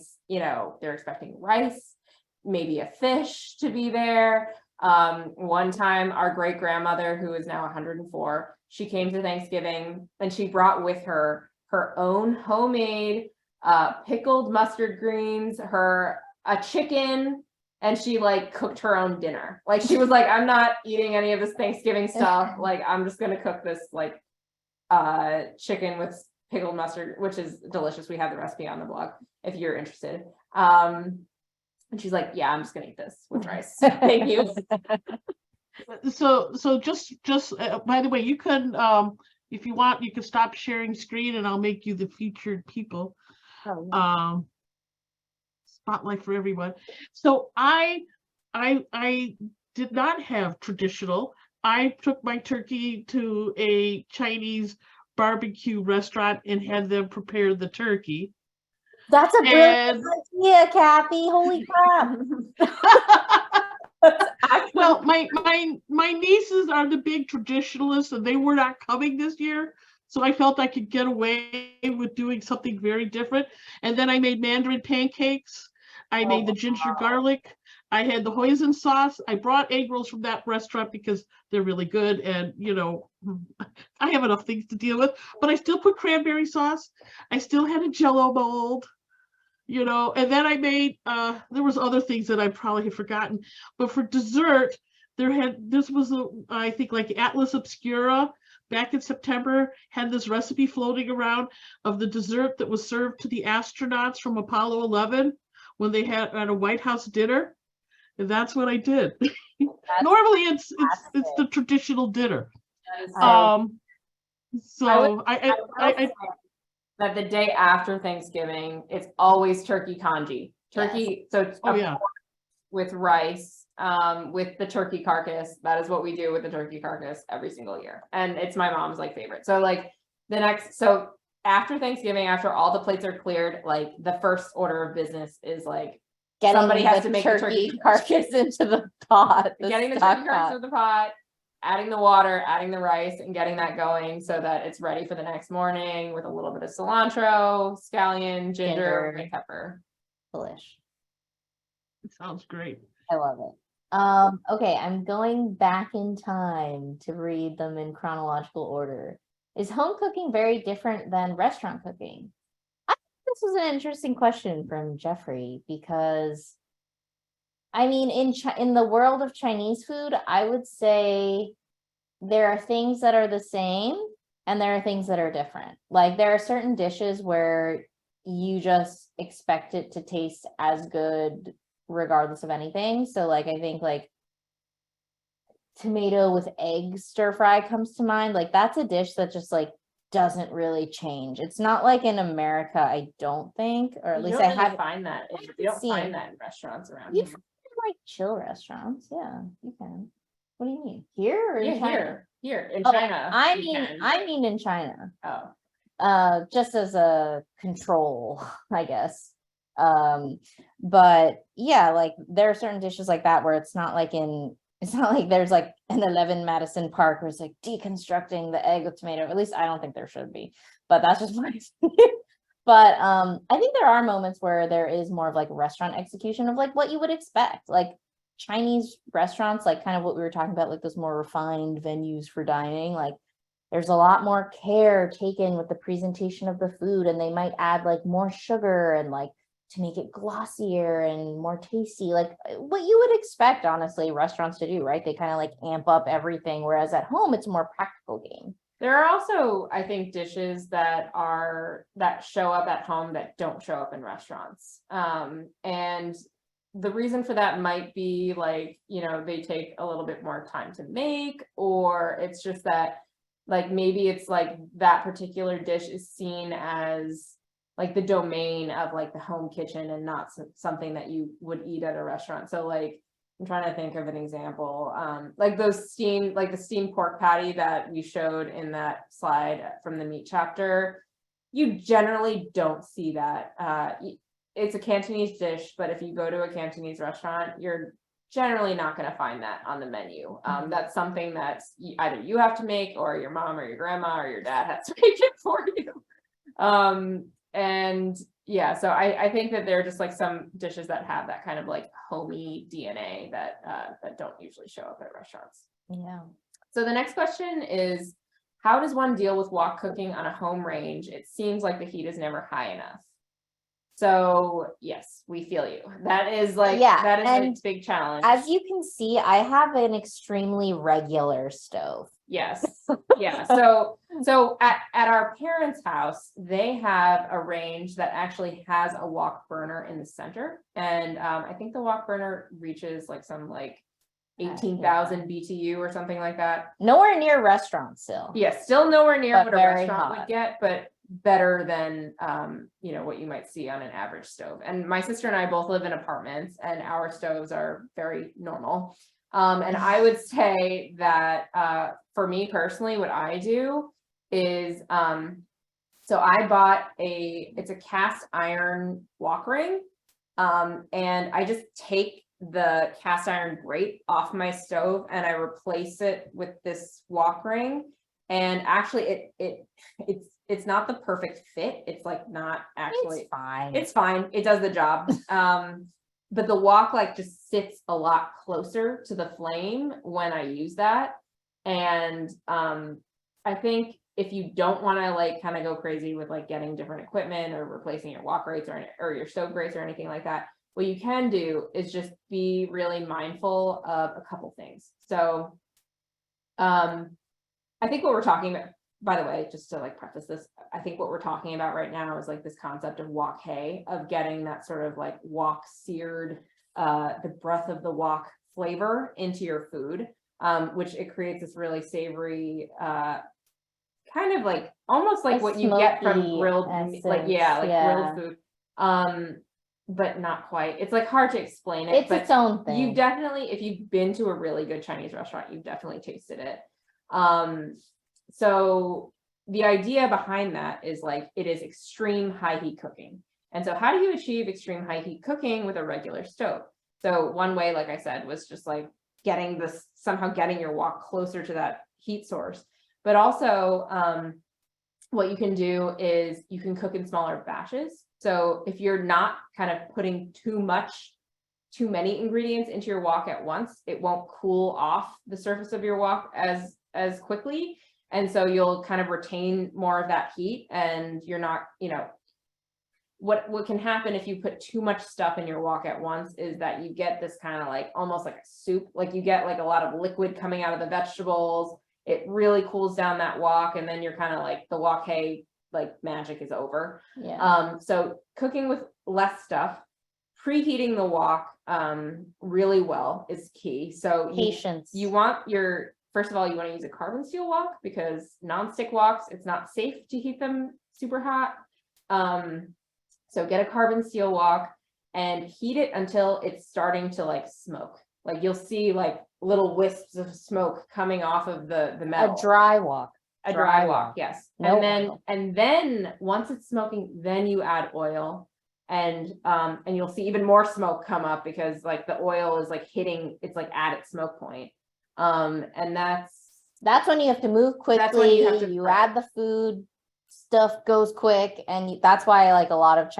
rice, maybe a fish to be there. One time our great grandmother, who is now 104, she came to Thanksgiving and she brought with her own homemade pickled mustard greens, a chicken, and she like cooked her own dinner. Like she was like, I'm not eating any of this Thanksgiving stuff. Like I'm just gonna cook this like chicken with pickled mustard, which is delicious. We have the recipe on the blog if you're interested. And she's like, yeah, I'm just gonna eat this with rice. Thank you. So just by the way, you can if you want, you can stop sharing screen and I'll make you the featured people. Spotlight for everyone. So I did not have traditional. I took my turkey to a Chinese barbecue restaurant and had them prepare the turkey. That's a brilliant idea, Kathy. Holy crap. Well, my nieces are the big traditionalists and they were not coming this year. So I felt I could get away with doing something very different. And then I made Mandarin pancakes. I made the ginger garlic. I had the hoisin sauce. I brought egg rolls from that restaurant because they're really good. And, I have enough things to deal with. But I still put cranberry sauce. I still had a Jell-O mold. And then I made, there was other things that I probably have forgotten, but for dessert, I think like Atlas Obscura back in September had this recipe floating around of the dessert that was served to the astronauts from Apollo 11 when they had at a White House dinner. And that's what I did. Normally it's the traditional dinner. So I that the day after Thanksgiving, it's always turkey congee. Turkey, so it's with rice, with the turkey carcass. That is what we do with the turkey carcass every single year. And it's my mom's like favorite. So like after Thanksgiving, after all the plates are cleared, like the first order of business is like Getting somebody has the to make the turkey carcass into the pot. getting the stock turkey carcass pot. of the pot, adding the water, adding the rice, and getting that going so that it's ready for the next morning with a little bit of cilantro, scallion, ginger, red pepper. Delish. It sounds great. I love it. Okay, I'm going back in time to read them in chronological order. Is home cooking very different than restaurant cooking? I think this was an interesting question from Jeffrey because, I mean, in the world of Chinese food, I would say there are things that are the same and there are things that are different. Like there are certain dishes where you just expect it to taste as good regardless of anything. So like I think like tomato with egg stir fry comes to mind. Like that's a dish that just like doesn't really change. It's not like in America, I don't think, or at You least don't I really haven't find that. You don't find that in restaurants around You here. find it in, like chill restaurants. Yeah, you can. What do you mean? Here or in Yeah, China? here in Oh, China. I you mean can. in China. Oh, Just as a control, I guess. But yeah, like there are certain dishes like that where it's not like there's like an 11 Madison Park where it's like deconstructing the egg with tomato. At least I don't think there should be, but that's just my opinion. But I think there are moments where there is more of like restaurant execution of like what you would expect, like Chinese restaurants, like kind of what we were talking about, like those more refined venues for dining, like there's a lot more care taken with the presentation of the food, and they might add like more sugar and like to make it glossier and more tasty, like what you would expect, honestly, restaurants to do, right? They kind of like amp up everything, whereas at home it's a more practical game. there are also, I think, dishes that show up at home that don't show up in restaurants. And the reason for that might be like, they take a little bit more time to make, or it's just that like maybe it's like that particular dish is seen as like the domain of like the home kitchen and not something that you would eat at a restaurant. So like I'm trying to think of an example, like the steamed pork patty that we showed in that slide from the meat chapter. You generally don't see that. It's a Cantonese dish, but if you go to a Cantonese restaurant, you're generally not going to find that on the menu. That's something that's either you have to make, or your mom or your grandma or your dad has to make it for you. And yeah, so I think that there are just like some dishes that have that kind of like homey DNA that don't usually show up at restaurants. Yeah. So the next question is, how does one deal with wok cooking on a home range? It seems like the heat is never high enough. So yes, we feel you. That is like, that is a big challenge. As you can see, I have an extremely regular stove. Yes. Yeah. So at our parents' house, they have a range that actually has a wok burner in the center. And I think the wok burner reaches like some like 18,000 BTU or something like that. Nowhere near restaurant still. Yeah, still nowhere near what a restaurant hot. would get, but better than what you might see on an average stove. And my sister and I both live in apartments, and our stoves are very normal. And I would say that for me personally, what I do is so I bought it's a cast iron wok ring, and I just take the cast iron grate off my stove and I replace it with this wok ring. And actually it's not the perfect fit. It's like not actually, it's fine. It's fine. It does the job. But the wok like just sits a lot closer to the flame when I use that. And I think if you don't want to like kind of go crazy with like getting different equipment or replacing your wok grates or your stove grates or anything like that, what you can do is just be really mindful of a couple things. So I think what we're talking about, by the way, just to like preface this, I think what we're talking about right now is like this concept of wok hay, of getting that sort of like wok seared, the breath of the wok flavor into your food, which it creates this really savory, kind of like almost like what you get from grilled, grilled food, but not quite. It's like hard to explain it. It's its own thing. You definitely, if you've been to a really good Chinese restaurant, you've definitely tasted it. So the idea behind that is like, it is extreme high heat cooking. And so how do you achieve extreme high heat cooking with a regular stove? So one way, like I said, was just like somehow getting your wok closer to that heat source. But also, what you can do is you can cook in smaller batches. So if you're not kind of putting too many ingredients into your wok at once, it won't cool off the surface of your wok as quickly. And so you'll kind of retain more of that heat, and you're not, what can happen if you put too much stuff in your wok at once is that you get this kind of like almost like a soup, like you get like a lot of liquid coming out of the vegetables. It really cools down that wok, and then you're kind of like the wok hay like magic is over. Yeah. So cooking with less stuff, preheating the wok really well is key. So Patience. you want first of all, you want to use a carbon steel wok, because nonstick woks, it's not safe to heat them super hot. So get a carbon steel wok and heat it until it's starting to like smoke. Like you'll see like little wisps of smoke coming off of the metal. A dry wok. A dry wok, yes. No And then once it's smoking, then you add oil, and you'll see even more smoke come up, because like the oil is like it's like at its smoke point. And that's when you have to move quickly. That's when you have to prep. Add the food, stuff goes quick, and that's why like a lot of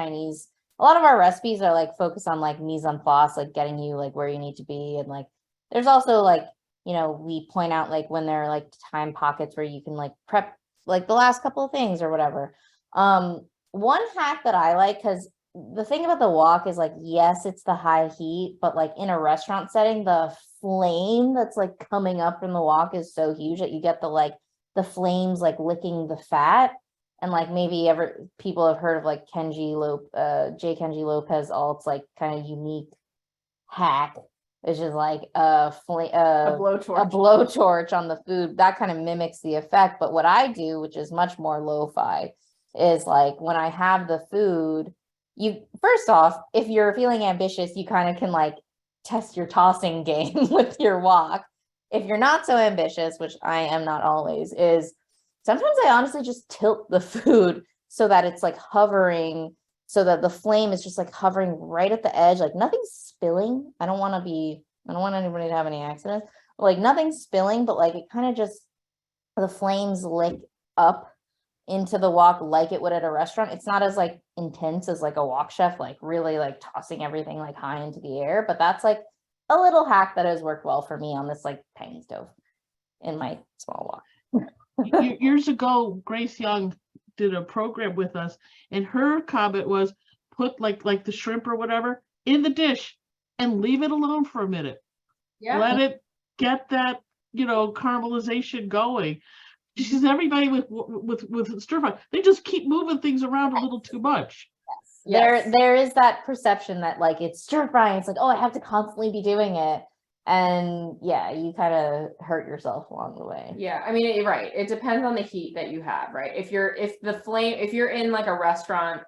our recipes are like focused on like mise en place, like getting you like where you need to be. And like there's also like, we point out like when there are like time pockets where you can like prep like the last couple of things or whatever. One hack that I like, because the thing about the wok is like, yes, it's the high heat, but like in a restaurant setting, the flame that's like coming up from the wok is so huge that you get the flames like licking the fat. And like maybe people have heard of like J. Kenji Lopez Alt's like kind of unique hack, which is like a blowtorch on the food that kind of mimics the effect. But what I do, which is much more lo-fi, is like when I have the food, first off, if you're feeling ambitious, you kind of can like test your tossing game with your wok. If you're not so ambitious, which I am not always, is sometimes I honestly just tilt the food so that it's like hovering, so that the flame is just like hovering right at the edge, like nothing's spilling. I don't want anybody to have any accidents, like nothing's spilling, but like it kind of just, the flames lick up into the wok like it would at a restaurant. It's not as like intense as like a wok chef, like really like tossing everything like high into the air, but that's like a little hack that has worked well for me on this like tiny stove in my small wok. Years ago, Grace Young did a program with us, and her comment was put like the shrimp or whatever in the dish and leave it alone for a minute. Yeah. Let it get that, caramelization going. She says everybody with stir fry, they just keep moving things around a little too much. Yes. There is that perception that like it's stir frying. It's like, oh, I have to constantly be doing it. And yeah, you kind of hurt yourself along the way. Yeah, I mean, right. It depends on the heat that you have, right? If you're in like a restaurant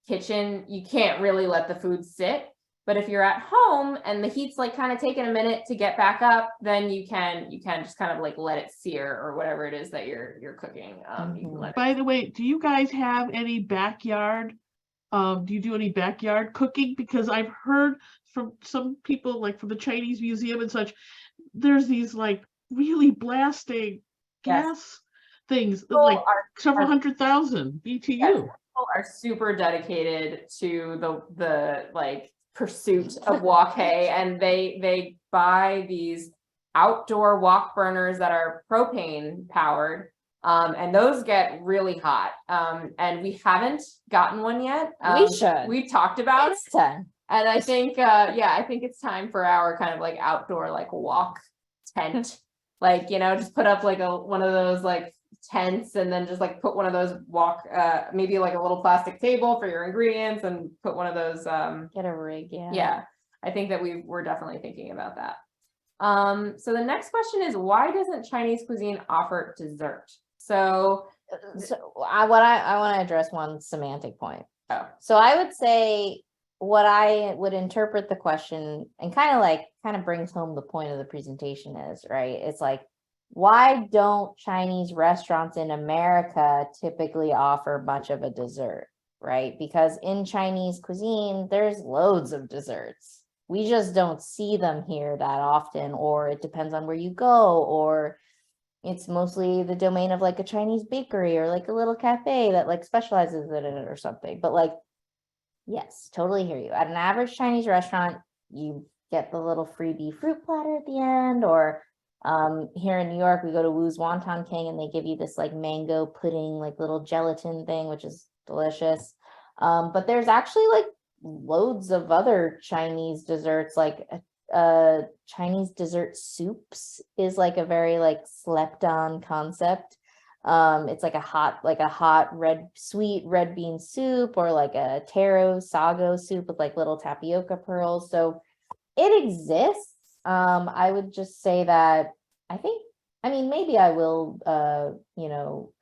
kitchen, you can't really let the food sit. But if you're at home and the heat's like kind of taking a minute to get back up, then you can just kind of like let it sear or whatever it is that you're cooking. You can let By the way, do you guys have any backyard? Do you do any backyard cooking? Because I've heard from some people, like from the Chinese museum and such, there's these like really blasting gas things, like several 100,000 BTU. Yes, people are super dedicated to the like pursuit of wok hay, and they buy these outdoor wok burners that are propane powered. And those get really hot. And we haven't gotten one yet. We should. We've talked about It's time. And I think, I think it's time for our kind of like outdoor, like wok tent, like, just put up like one of those like tents, and then just like put one of those maybe like a little plastic table for your ingredients, and put one of those, get a rig. Yeah. Yeah. I think that we're definitely thinking about that. So the next question is, why doesn't Chinese cuisine offer dessert? So I want to address one semantic point. Oh. So I would say what I would interpret the question, and kind of brings home the point of the presentation is, right? It's like, why don't Chinese restaurants in America typically offer much of a dessert, right? Because in Chinese cuisine, there's loads of desserts. We just don't see them here that often, or it depends on where you go, or it's mostly the domain of like a Chinese bakery or like a little cafe that like specializes in it or something. But like, yes, totally hear you. At an average Chinese restaurant, you get the little freebie fruit platter at the end, or here in New York, we go to Wu's Wonton King and they give you this like mango pudding, like little gelatin thing, which is delicious. But there's actually like loads of other Chinese desserts, like Chinese dessert soups is like a very like slept on concept. It's like a hot sweet red bean soup, or like a taro sago soup with like little tapioca pearls. So it exists. I would just say that I mean, maybe I will,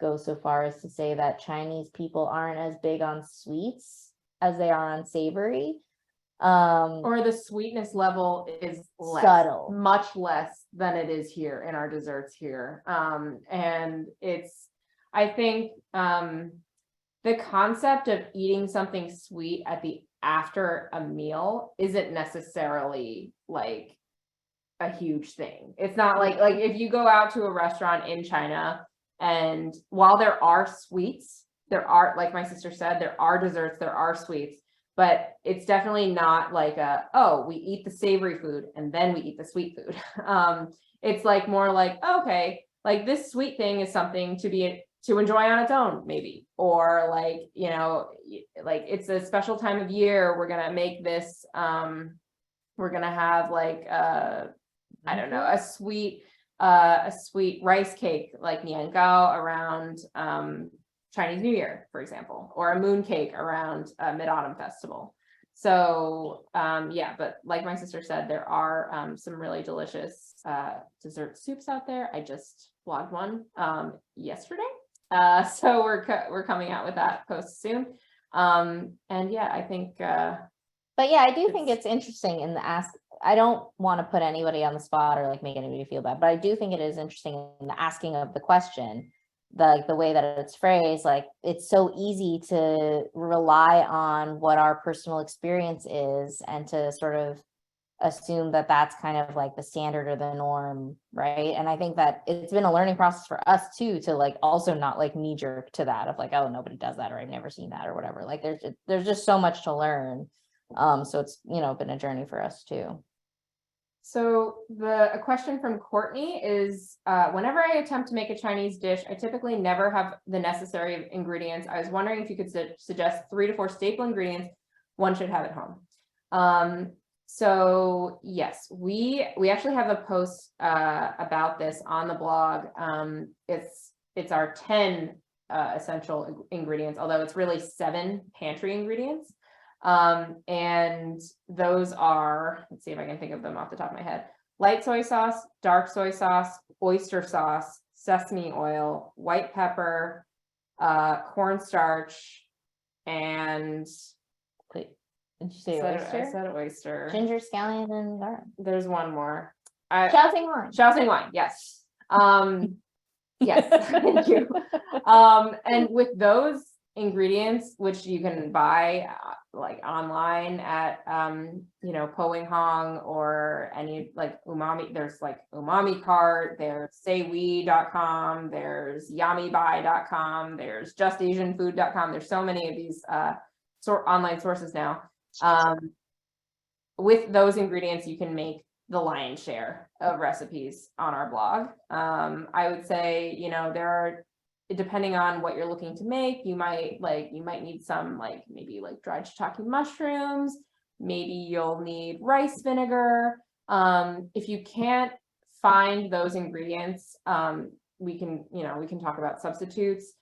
go so far as to say that Chinese people aren't as big on sweets as they are on savory. Or the sweetness level is Subtle. much less than it is here in our desserts here. And I think, the concept of eating something sweet after a meal isn't necessarily like a huge thing. It's not like if you go out to a restaurant in China, and while there are sweets, there are, like my sister said, there are desserts, there are sweets, but it's definitely not like we eat the savory food and then we eat the sweet food. It's like more like, okay, like this sweet thing is something to enjoy on its own, maybe, or like, like it's a special time of year, we're gonna make this, we're gonna have like I don't know, a sweet rice cake like niangao around Chinese New Year, for example, or a moon cake around Mid-Autumn Festival. So yeah, but like my sister said, there are some really delicious dessert soups out there. I just blogged one yesterday. So we're coming out with that post soon. And yeah, I think but yeah, I do think it's interesting in the ask. I don't want to put anybody on the spot or like make anybody feel bad, but I do think it is interesting in the asking of the question, the way that it's phrased. Like, it's so easy to rely on what our personal experience is and to sort of assume that that's kind of like the standard or the norm, right? And I think that it's been a learning process for us too, to like also not like knee jerk to that of like, oh, nobody does that, or I've never seen that, or whatever. Like there's just so much to learn. So it's been a journey for us too. So a question from Courtney is, whenever I attempt to make a Chinese dish, I typically never have the necessary ingredients. I was wondering if you could suggest 3 to 4 staple ingredients one should have at home. So yes, we actually have a post about this on the blog. It's our 10 essential ingredients, although it's really 7 pantry ingredients. And those are, let's see if I can think of them off the top of my head: light soy sauce, dark soy sauce, oyster sauce, sesame oil, white pepper, cornstarch, and Wait, did you say oyster? I said oyster. Ginger, scallion, and garlic. There's one more. Shaoxing wine. Shaoxing wine, yes. Yes, thank you. And with those ingredients, which you can buy like online at Po Wing Hong or any like umami, there's like Umami Cart, there's saywee.com, there's yamibai.com, there's justasianfood.com. There's so many of these online sources now. With those ingredients, you can make the lion's share of recipes on our blog. I would say, there are, depending on what you're looking to make, you might need some maybe dried shiitake mushrooms. Maybe you'll need rice vinegar. If you can't find those ingredients, we can talk about substitutes.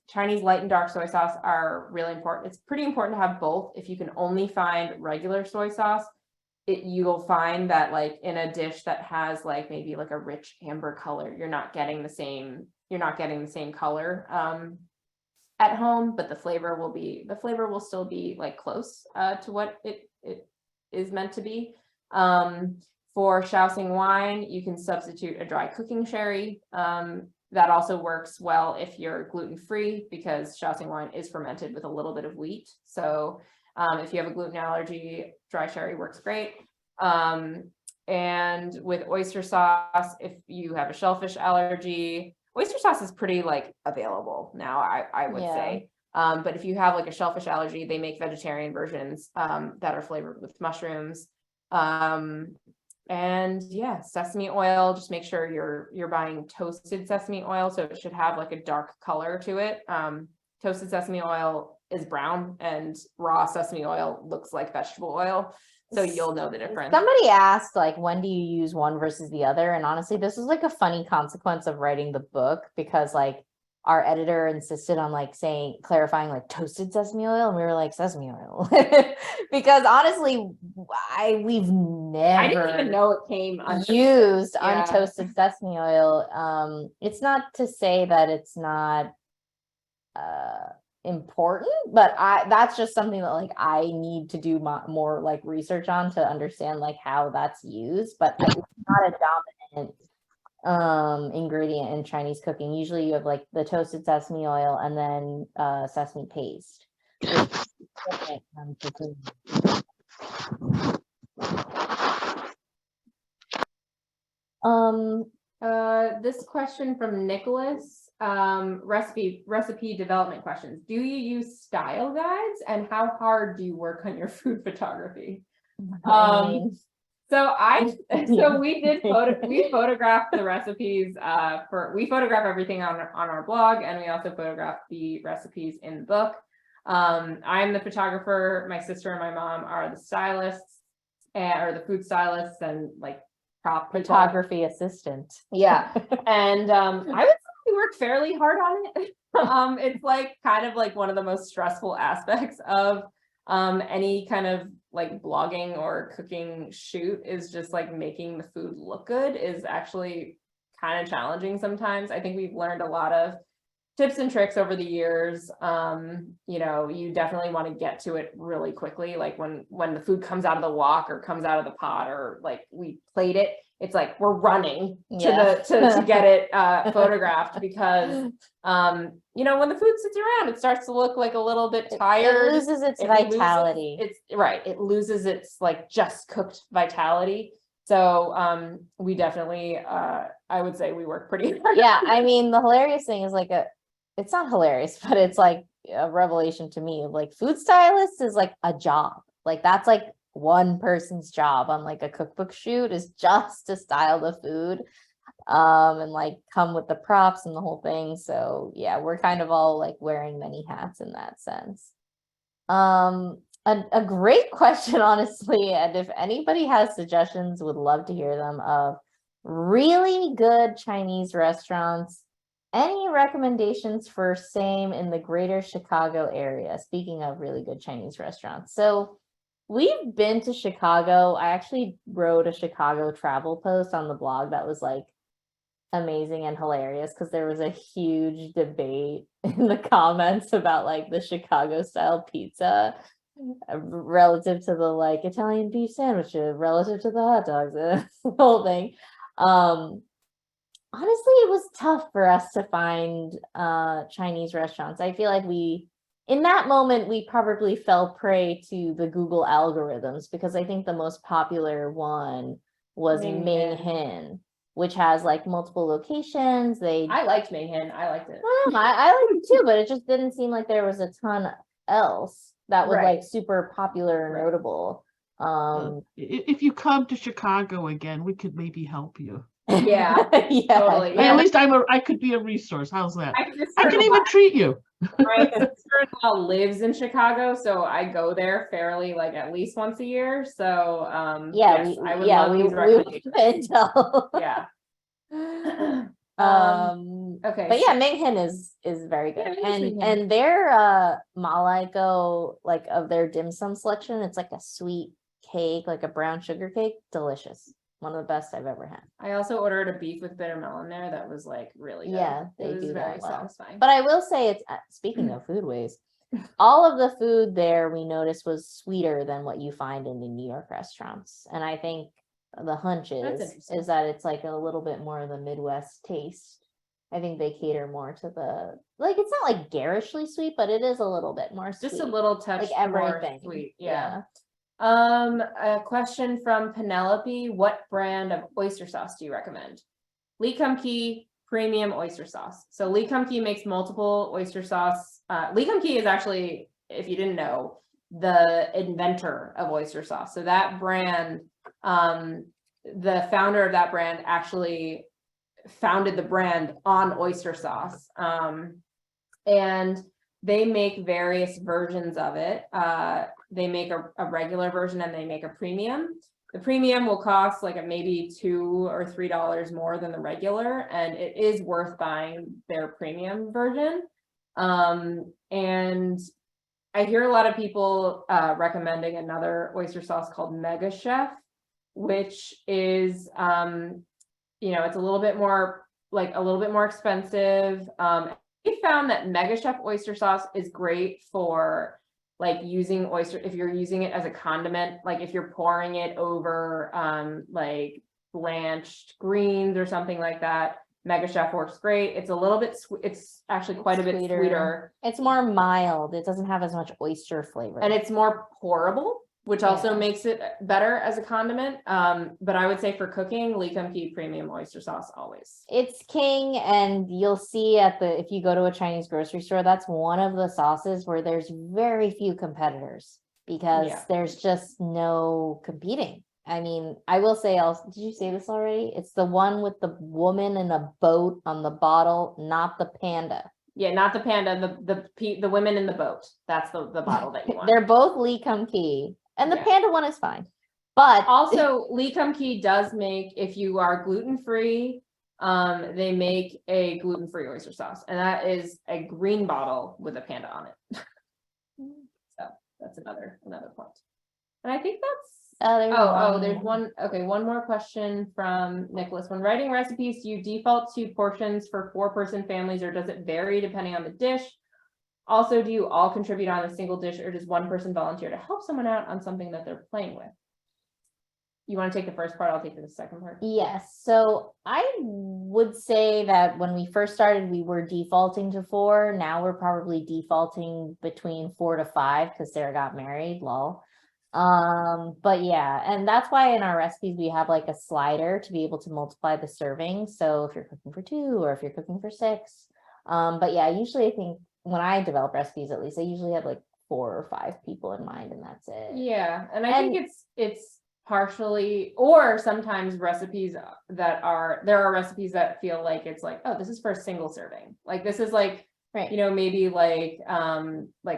Chinese light and dark soy sauce are really important. It's pretty important to have both. If you can only find regular soy sauce, you'll find that in a dish that has maybe a rich amber color, you're not getting the same color at home, but the flavor will still be close to what it is meant to be. For Shaoxing wine, you can substitute a dry cooking sherry. That also works well if you're gluten-free, because Shaoxing wine is fermented with a little bit of wheat. So if you have a gluten allergy, dry sherry works great. And with oyster sauce, if you have a shellfish allergy, oyster sauce is pretty like available now, I would say. But if you have like a shellfish allergy, they make vegetarian versions that are flavored with mushrooms. And yeah, sesame oil, just make sure you're buying toasted sesame oil, so it should have like a dark color to it. Toasted sesame oil is brown, and raw sesame oil looks like vegetable oil, so you'll know the difference. Somebody asked, like, when do you use one versus the other? And honestly, this was like a funny consequence of writing the book, because like our editor insisted on like clarifying like toasted sesame oil, and we were like, sesame oil. Because honestly, we've never I didn't even know it came used untoasted sesame oil. It's not to say that it's not important, but that's just something that like I need to do more like research on to understand like how that's used. But it's not a dominant ingredient in Chinese cooking. Usually you have like the toasted sesame oil and then sesame paste. This question from Nicholas, recipe development questions. Do you use style guides, and how hard do you work on your food photography? So we photographed the recipes we photograph everything on our blog, and we also photograph the recipes in the book. I'm the photographer. My sister and my mom are the stylists or the food stylists and like prop photography assistant. Yeah. And I would say we work fairly hard on it. It's like kind of like one of the most stressful aspects of any kind of like blogging or cooking shoot, is just like making the food look good is actually kind of challenging sometimes. I think we've learned a lot of tips and tricks over the years. You know, you definitely want to get to it really quickly. Like when the food comes out of the wok or comes out of the pot, or like we plate it, it's like we're running to get it photographed, because you know, when the food sits around, it starts to look like a little bit tired. It loses its vitality. It loses its like just cooked vitality. So we definitely I would say we work pretty hard. Yeah, I mean, the hilarious thing is like it's not hilarious, but it's like a revelation to me. Like food stylist is like a job. Like that's like one person's job on like a cookbook shoot, is just to style the food and like come with the props and the whole thing. So yeah, we're kind of all like wearing many hats in that sense. A great question, honestly, and if anybody has suggestions, would love to hear them, of really good Chinese restaurants. Any recommendations for same in the greater Chicago area? Speaking of really good Chinese restaurants. So we've been to Chicago. I actually wrote a Chicago travel post on the blog that was like amazing and hilarious, because there was a huge debate in the comments about like the Chicago style pizza relative to the like Italian beef sandwiches, relative to the hot dogs, the whole thing. Honestly, it was tough for us to find Chinese restaurants. I feel like in that moment, we probably fell prey to the Google algorithms, because I think the most popular one was Ming Hin, which has like multiple locations. I liked Ming Hin. I liked it. I liked it too, but it just didn't seem like there was a ton else that was like super popular and notable. If you come to Chicago again, we could maybe help you. Yeah, totally. Yeah. At least I could be a resource. How's that? I can even treat you. My sister-in-law lives in Chicago, so I go there fairly like at least once a year. So I would love these recommendations. Yeah. Okay. But yeah, Ming Hin is very good. And their Malaiko, like of their dim sum selection, it's like a sweet cake, like a brown sugar cake, delicious. One of the best I've ever had. I also ordered a beef with bitter melon there that was like really good. Yeah, they do very well. satisfying. But I will say, it's speaking of foodways, all of the food there we noticed was sweeter than what you find in the New York restaurants. And I think the hunch That's is interesting. that it's like a little bit more of the Midwest taste. I think they cater more to the, like, it's not like garishly sweet, but it is a little bit more sweet. Just a little touch like more everything. sweet. Yeah. A question from Penelope. What brand of oyster sauce do you recommend? Lee Kum Kee premium oyster sauce. So Lee Kum Kee makes multiple oyster sauce. Lee Kum Kee is actually, if you didn't know, the inventor of oyster sauce. So that brand, the founder of that brand actually founded the brand on oyster sauce. And they make various versions of it. They make a regular version and they make a premium. The premium will cost like maybe $2 or $3 more than the regular, and it is worth buying their premium version. And I hear a lot of people recommending another oyster sauce called Mega Chef, which is, it's a little bit more expensive. We found that Mega Chef oyster sauce is great for like using oyster, if you're using it as a condiment, like if you're pouring it over like blanched greens or something like that. Mega Chef works great. It's a little bit, it's actually quite a bit sweeter. It's more mild. It doesn't have as much oyster flavor. And it's more pourable, which also makes it better as a condiment. But I would say for cooking, Lee Kum Kee premium oyster sauce always. It's king, and you'll see if you go to a Chinese grocery store, that's one of the sauces where there's very few competitors because there's just no competing. I mean, I will say did you say this already? It's the one with the woman in a boat on the bottle, not the panda. Yeah, not the panda, the women in the boat. That's the bottle that you want. They're both Lee Kum Kee. And the panda one is fine. But also Lee Kum Kee does make, if you are gluten-free, they make a gluten-free oyster sauce. And that is a green bottle with a panda on it. So that's another point. And I think that's there's one more question from Nicholas. When writing recipes, do you default to portions for 4-person families, or does it vary depending on the dish? Also, do you all contribute on a single dish, or does one person volunteer to help someone out on something that they're playing with? You want to take the first part? I'll take the second part. Yes. So I would say that when we first started, we were defaulting to 4. Now we're probably defaulting between 4 to 5 because Sarah got married, lol. But yeah, and that's why in our recipes we have like a slider to be able to multiply the servings. So if you're cooking for 2 or if you're cooking for 6. But yeah, usually I think when I develop recipes, at least I usually have like 4 or 5 people in mind, and that's it. Yeah, and I think it's partially, or sometimes recipes there are recipes that feel like it's like, oh, this is for a single serving. Like this is like, right, maybe like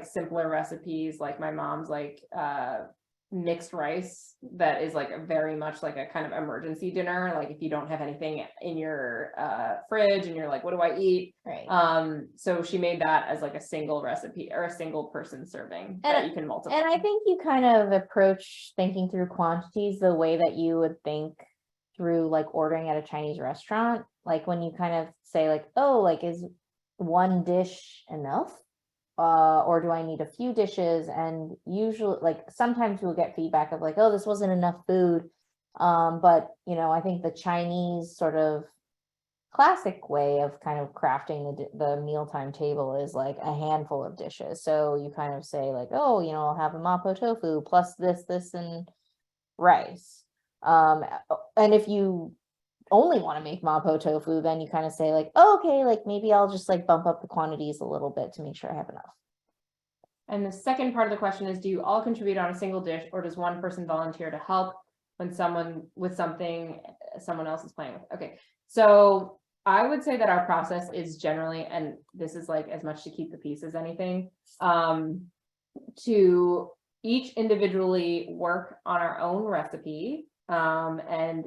simpler recipes, like my mom's like mixed rice that is like very much like a kind of emergency dinner, like if you don't have anything in your fridge and you're like, what do I eat? Right. So she made that as like a single recipe or a single person serving that you can multiply. And I think you kind of approach thinking through quantities the way that you would think through like ordering at a Chinese restaurant. Like when you kind of say like, oh, like is one dish enough? Or do I need a few dishes? And usually, like sometimes we'll get feedback of like, oh, this wasn't enough food. But I think the Chinese sort of classic way of kind of crafting the mealtime table is like a handful of dishes. So you kind of say like, oh, I'll have a mapo tofu plus this, and rice. And if you only want to make mapo tofu, then you kind of say like, oh, okay, like maybe I'll just like bump up the quantities a little bit to make sure I have enough. And the second part of the question is, do you all contribute on a single dish, or does one person volunteer to help when someone else is playing with? Okay, so I would say that our process is generally, and this is like as much to keep the peace as anything, to each individually work on our own recipe. And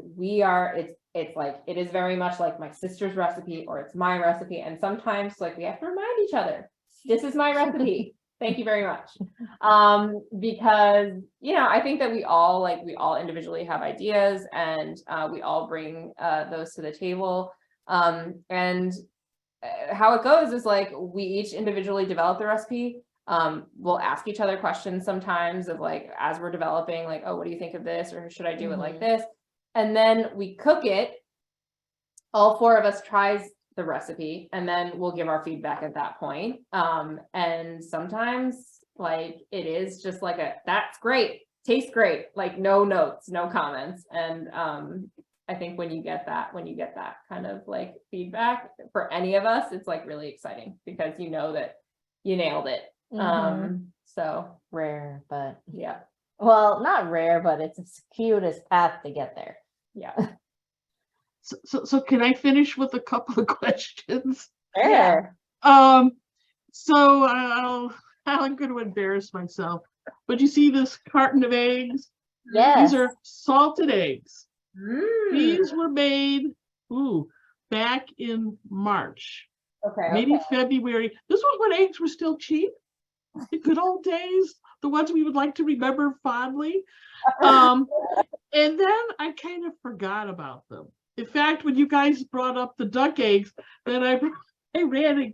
it's like, it is very much like my sister's recipe or it's my recipe. And sometimes like we have to remind each other, this is my recipe. Thank you very much. Because, I think that we all individually have ideas, and we all bring those to the table. And how it goes is like, we each individually develop the recipe. We'll ask each other questions sometimes of like, as we're developing, like, oh, what do you think of this? Or should I do it like this? and then we cook it. All four of us tries the recipe, and then we'll give our feedback at that point. And sometimes like it is just like that's great, tastes great, like no notes, no comments. And I think when you get that kind of like feedback for any of us, it's like really exciting because you know that you nailed it. So Rare, but yeah. well, not rare, but it's a cutest path to get there. Yeah. So can I finish with a couple of questions? Sure. So I'm going to embarrass myself, but you see this carton of eggs? Yes. These are salted eggs. Mm. These were made back in March, Okay. maybe February. This was when eggs were still cheap. The good old days, the ones we would like to remember fondly. And then I kind of forgot about them. In fact, when you guys brought up the duck eggs, then I ran and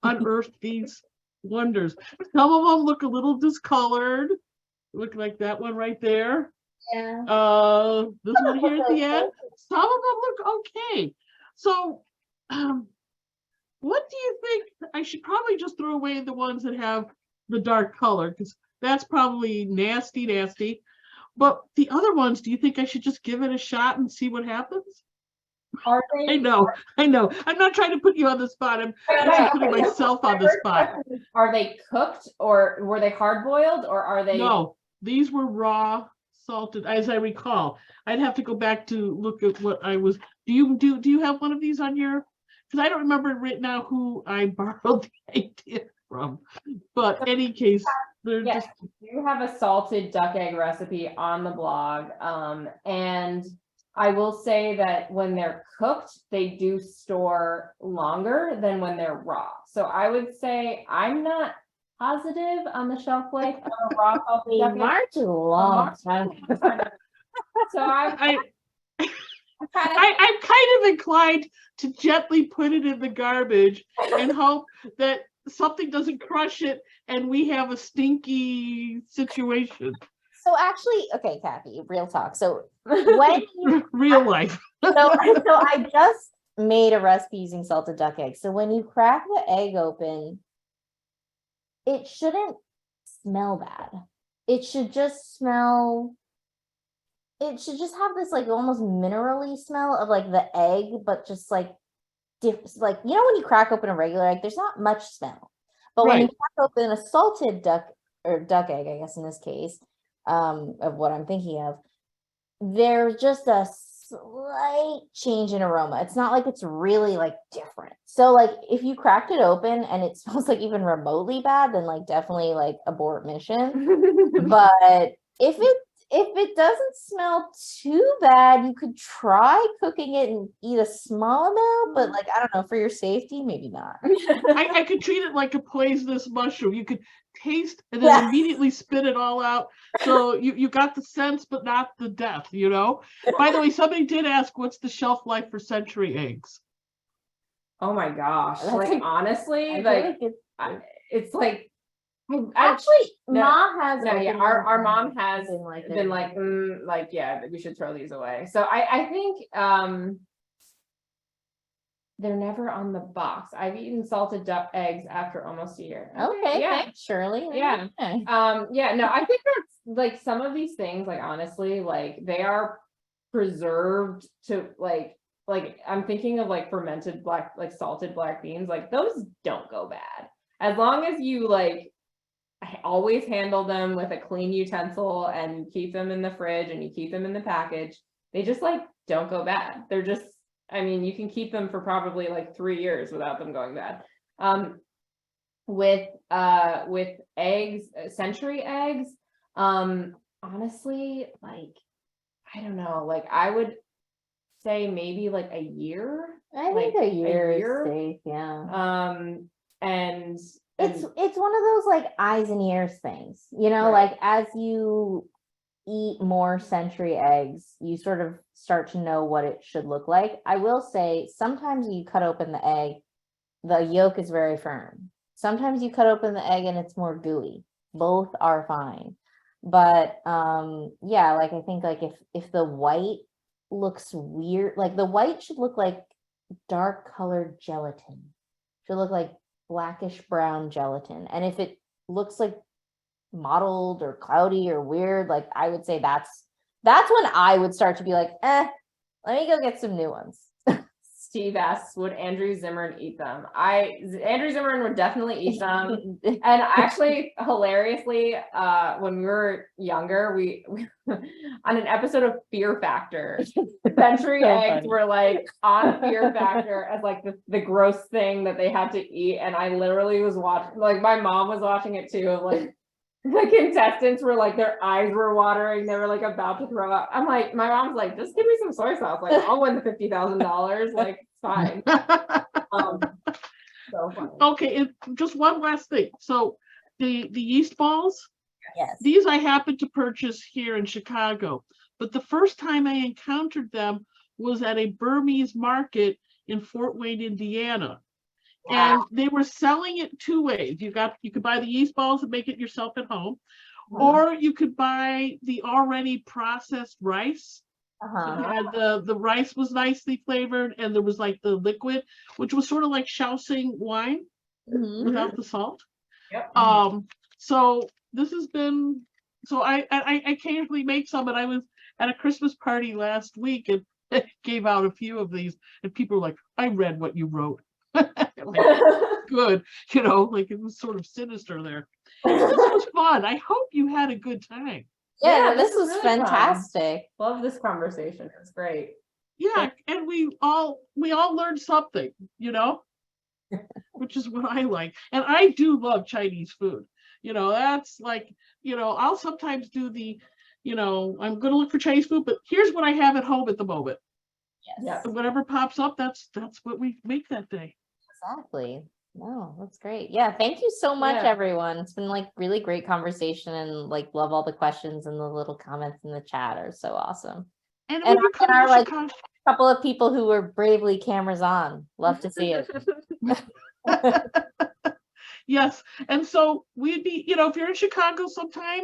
unearthed these wonders. Some of them look a little discolored. Look like that one right there. Yeah. This one here at the end. Some of them look okay. So, what do you think? I should probably just throw away the ones that have the dark color because that's probably nasty. But the other ones, do you think I should just give it a shot and see what happens? Are they? I know. I'm not trying to put you on the spot. I'm actually putting myself on the spot. Are they cooked or were they hard boiled or are they? No, these were raw salted, as I recall. I'd have to go back to look at what I was. Do you have one of these on your? Because I don't remember right now who I borrowed the idea from. But any case, they're Yes, just. you have a salted duck egg recipe on the blog. And I will say that when they're cooked, they do store longer than when they're raw. So I would say I'm not positive on the shelf life of a raw salted duck egg. March is a long time. So I'm kind of inclined to gently put it in the garbage and hope that something doesn't crush it and we have a stinky situation. So actually, okay, Kathy, real talk. So when real life. so I just made a recipe using salted duck eggs. So when you crack the egg open, it shouldn't smell bad. It should just smell. It should just have this like almost minerally smell of like the egg, but just like like when you crack open a regular egg, there's not much smell. But when you crack open a salted duck egg, I guess in this case, of what I'm thinking of, there's just a slight change in aroma. It's not like it's really like different. So like if you cracked it open and it smells like even remotely bad, then like definitely like abort mission. But if it doesn't smell too bad, you could try cooking it and eat a small amount, but like, I don't know, for your safety, maybe not. I could treat it like a poisonous mushroom. You could taste and then immediately spit it all out. So you got the sense, but not the death, By the way, somebody did ask, what's the shelf life for century eggs? Oh my gosh. That's Like, honestly, like, it's like, actually, no, mom has our mom has been like, yeah, we should throw these away. So I think they're never on the box. I've eaten salted duck eggs after almost a year. Okay, yeah. thanks, Shirley. Yeah. Okay. Yeah, no, I think that's like some of these things, like honestly, like they are preserved to like I'm thinking of like fermented salted black beans, like those don't go bad. As long as you like always handle them with a clean utensil and you keep them in the fridge and you keep them in the package, they just like don't go bad. They're just, I mean, you can keep them for probably like 3 years without them going bad. With eggs, century eggs, honestly, like, I don't know, like I would say maybe like a year. I think a year is safe, yeah. And it's one of those like eyes and ears things, Right. like as you eat more century eggs, you sort of start to know what it should look like. I will say sometimes you cut open the egg, the yolk is very firm. Sometimes you cut open the egg and it's more gooey. Both are fine. But yeah, like I think like if the white looks weird, like the white should look like dark colored gelatin. Should look like blackish brown gelatin. And if it looks like mottled or cloudy or weird, like I would say that's when I would start to be like, let me go get some new ones. Steve asks, would Andrew Zimmern eat them? Andrew Zimmern would definitely eat them. And actually, hilariously, when we were younger, we on an episode of Fear Factor, century So eggs funny. were like on Fear Factor as like the gross thing that they had to eat. And I literally was watching, like my mom was watching it too, of like the contestants were like, their eyes were watering. They were like about to throw up. I'm like, my mom's like, just give me some soy sauce. Like, I'll win the $50,000. Like, it's fine. So funny. Okay, just one last thing. So the yeast balls, Yes. these I happened to purchase here in Chicago, but the first time I encountered them was at a Burmese market in Fort Wayne, Indiana. And they were selling it two ways. You could buy the yeast balls and make it yourself at home, or you could buy the already processed rice. And the rice was nicely flavored, and there was like the liquid, which was sort of like Shaoxing wine without the salt. Yep. So this has been, so I occasionally make some, and I was at a Christmas party last week and gave out a few of these, and people were like, I read what you wrote. Like, good, like it was sort of sinister there. This was fun. I hope you had a good time. Yeah, this this was was really fun. fantastic. Love this conversation. It's great. Yeah, and we all learned something, which is what I like. And I do love Chinese food. That's like, I'll sometimes do the, I'm gonna look for Chinese food, but here's what I have at home at the moment. Yes. And whatever pops up, that's what we make that day. Exactly. No, that's great. Yeah, thank you so much, Yeah. everyone. It's been like really great conversation, and like love all the questions and the little comments in the chat are so awesome. And And when you come our to like Chicago, couple of people who were bravely cameras on. Love to see it. yes. And so we'd be, if you're in Chicago sometime,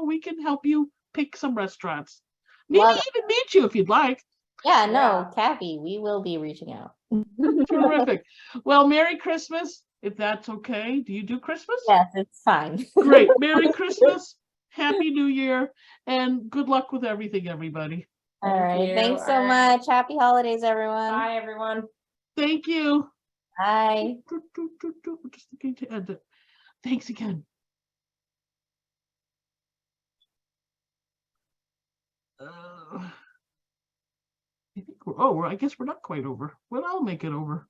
we can help you pick some restaurants. Maybe Love it. even meet you if you'd like. Yeah, no, Yeah. Kathy, we will be reaching out. Terrific. Well, Merry Christmas, if that's okay. Do you do Christmas? Yes, it's fine. Great. Merry Christmas, Happy New Year, and good luck with everything, everybody. All right. you. Thanks so All right. much. Happy holidays, everyone. Bye, everyone. Thank you. Bye. We're just looking to end it. Thanks again. I think I guess we're not quite over. Well, I'll make it over.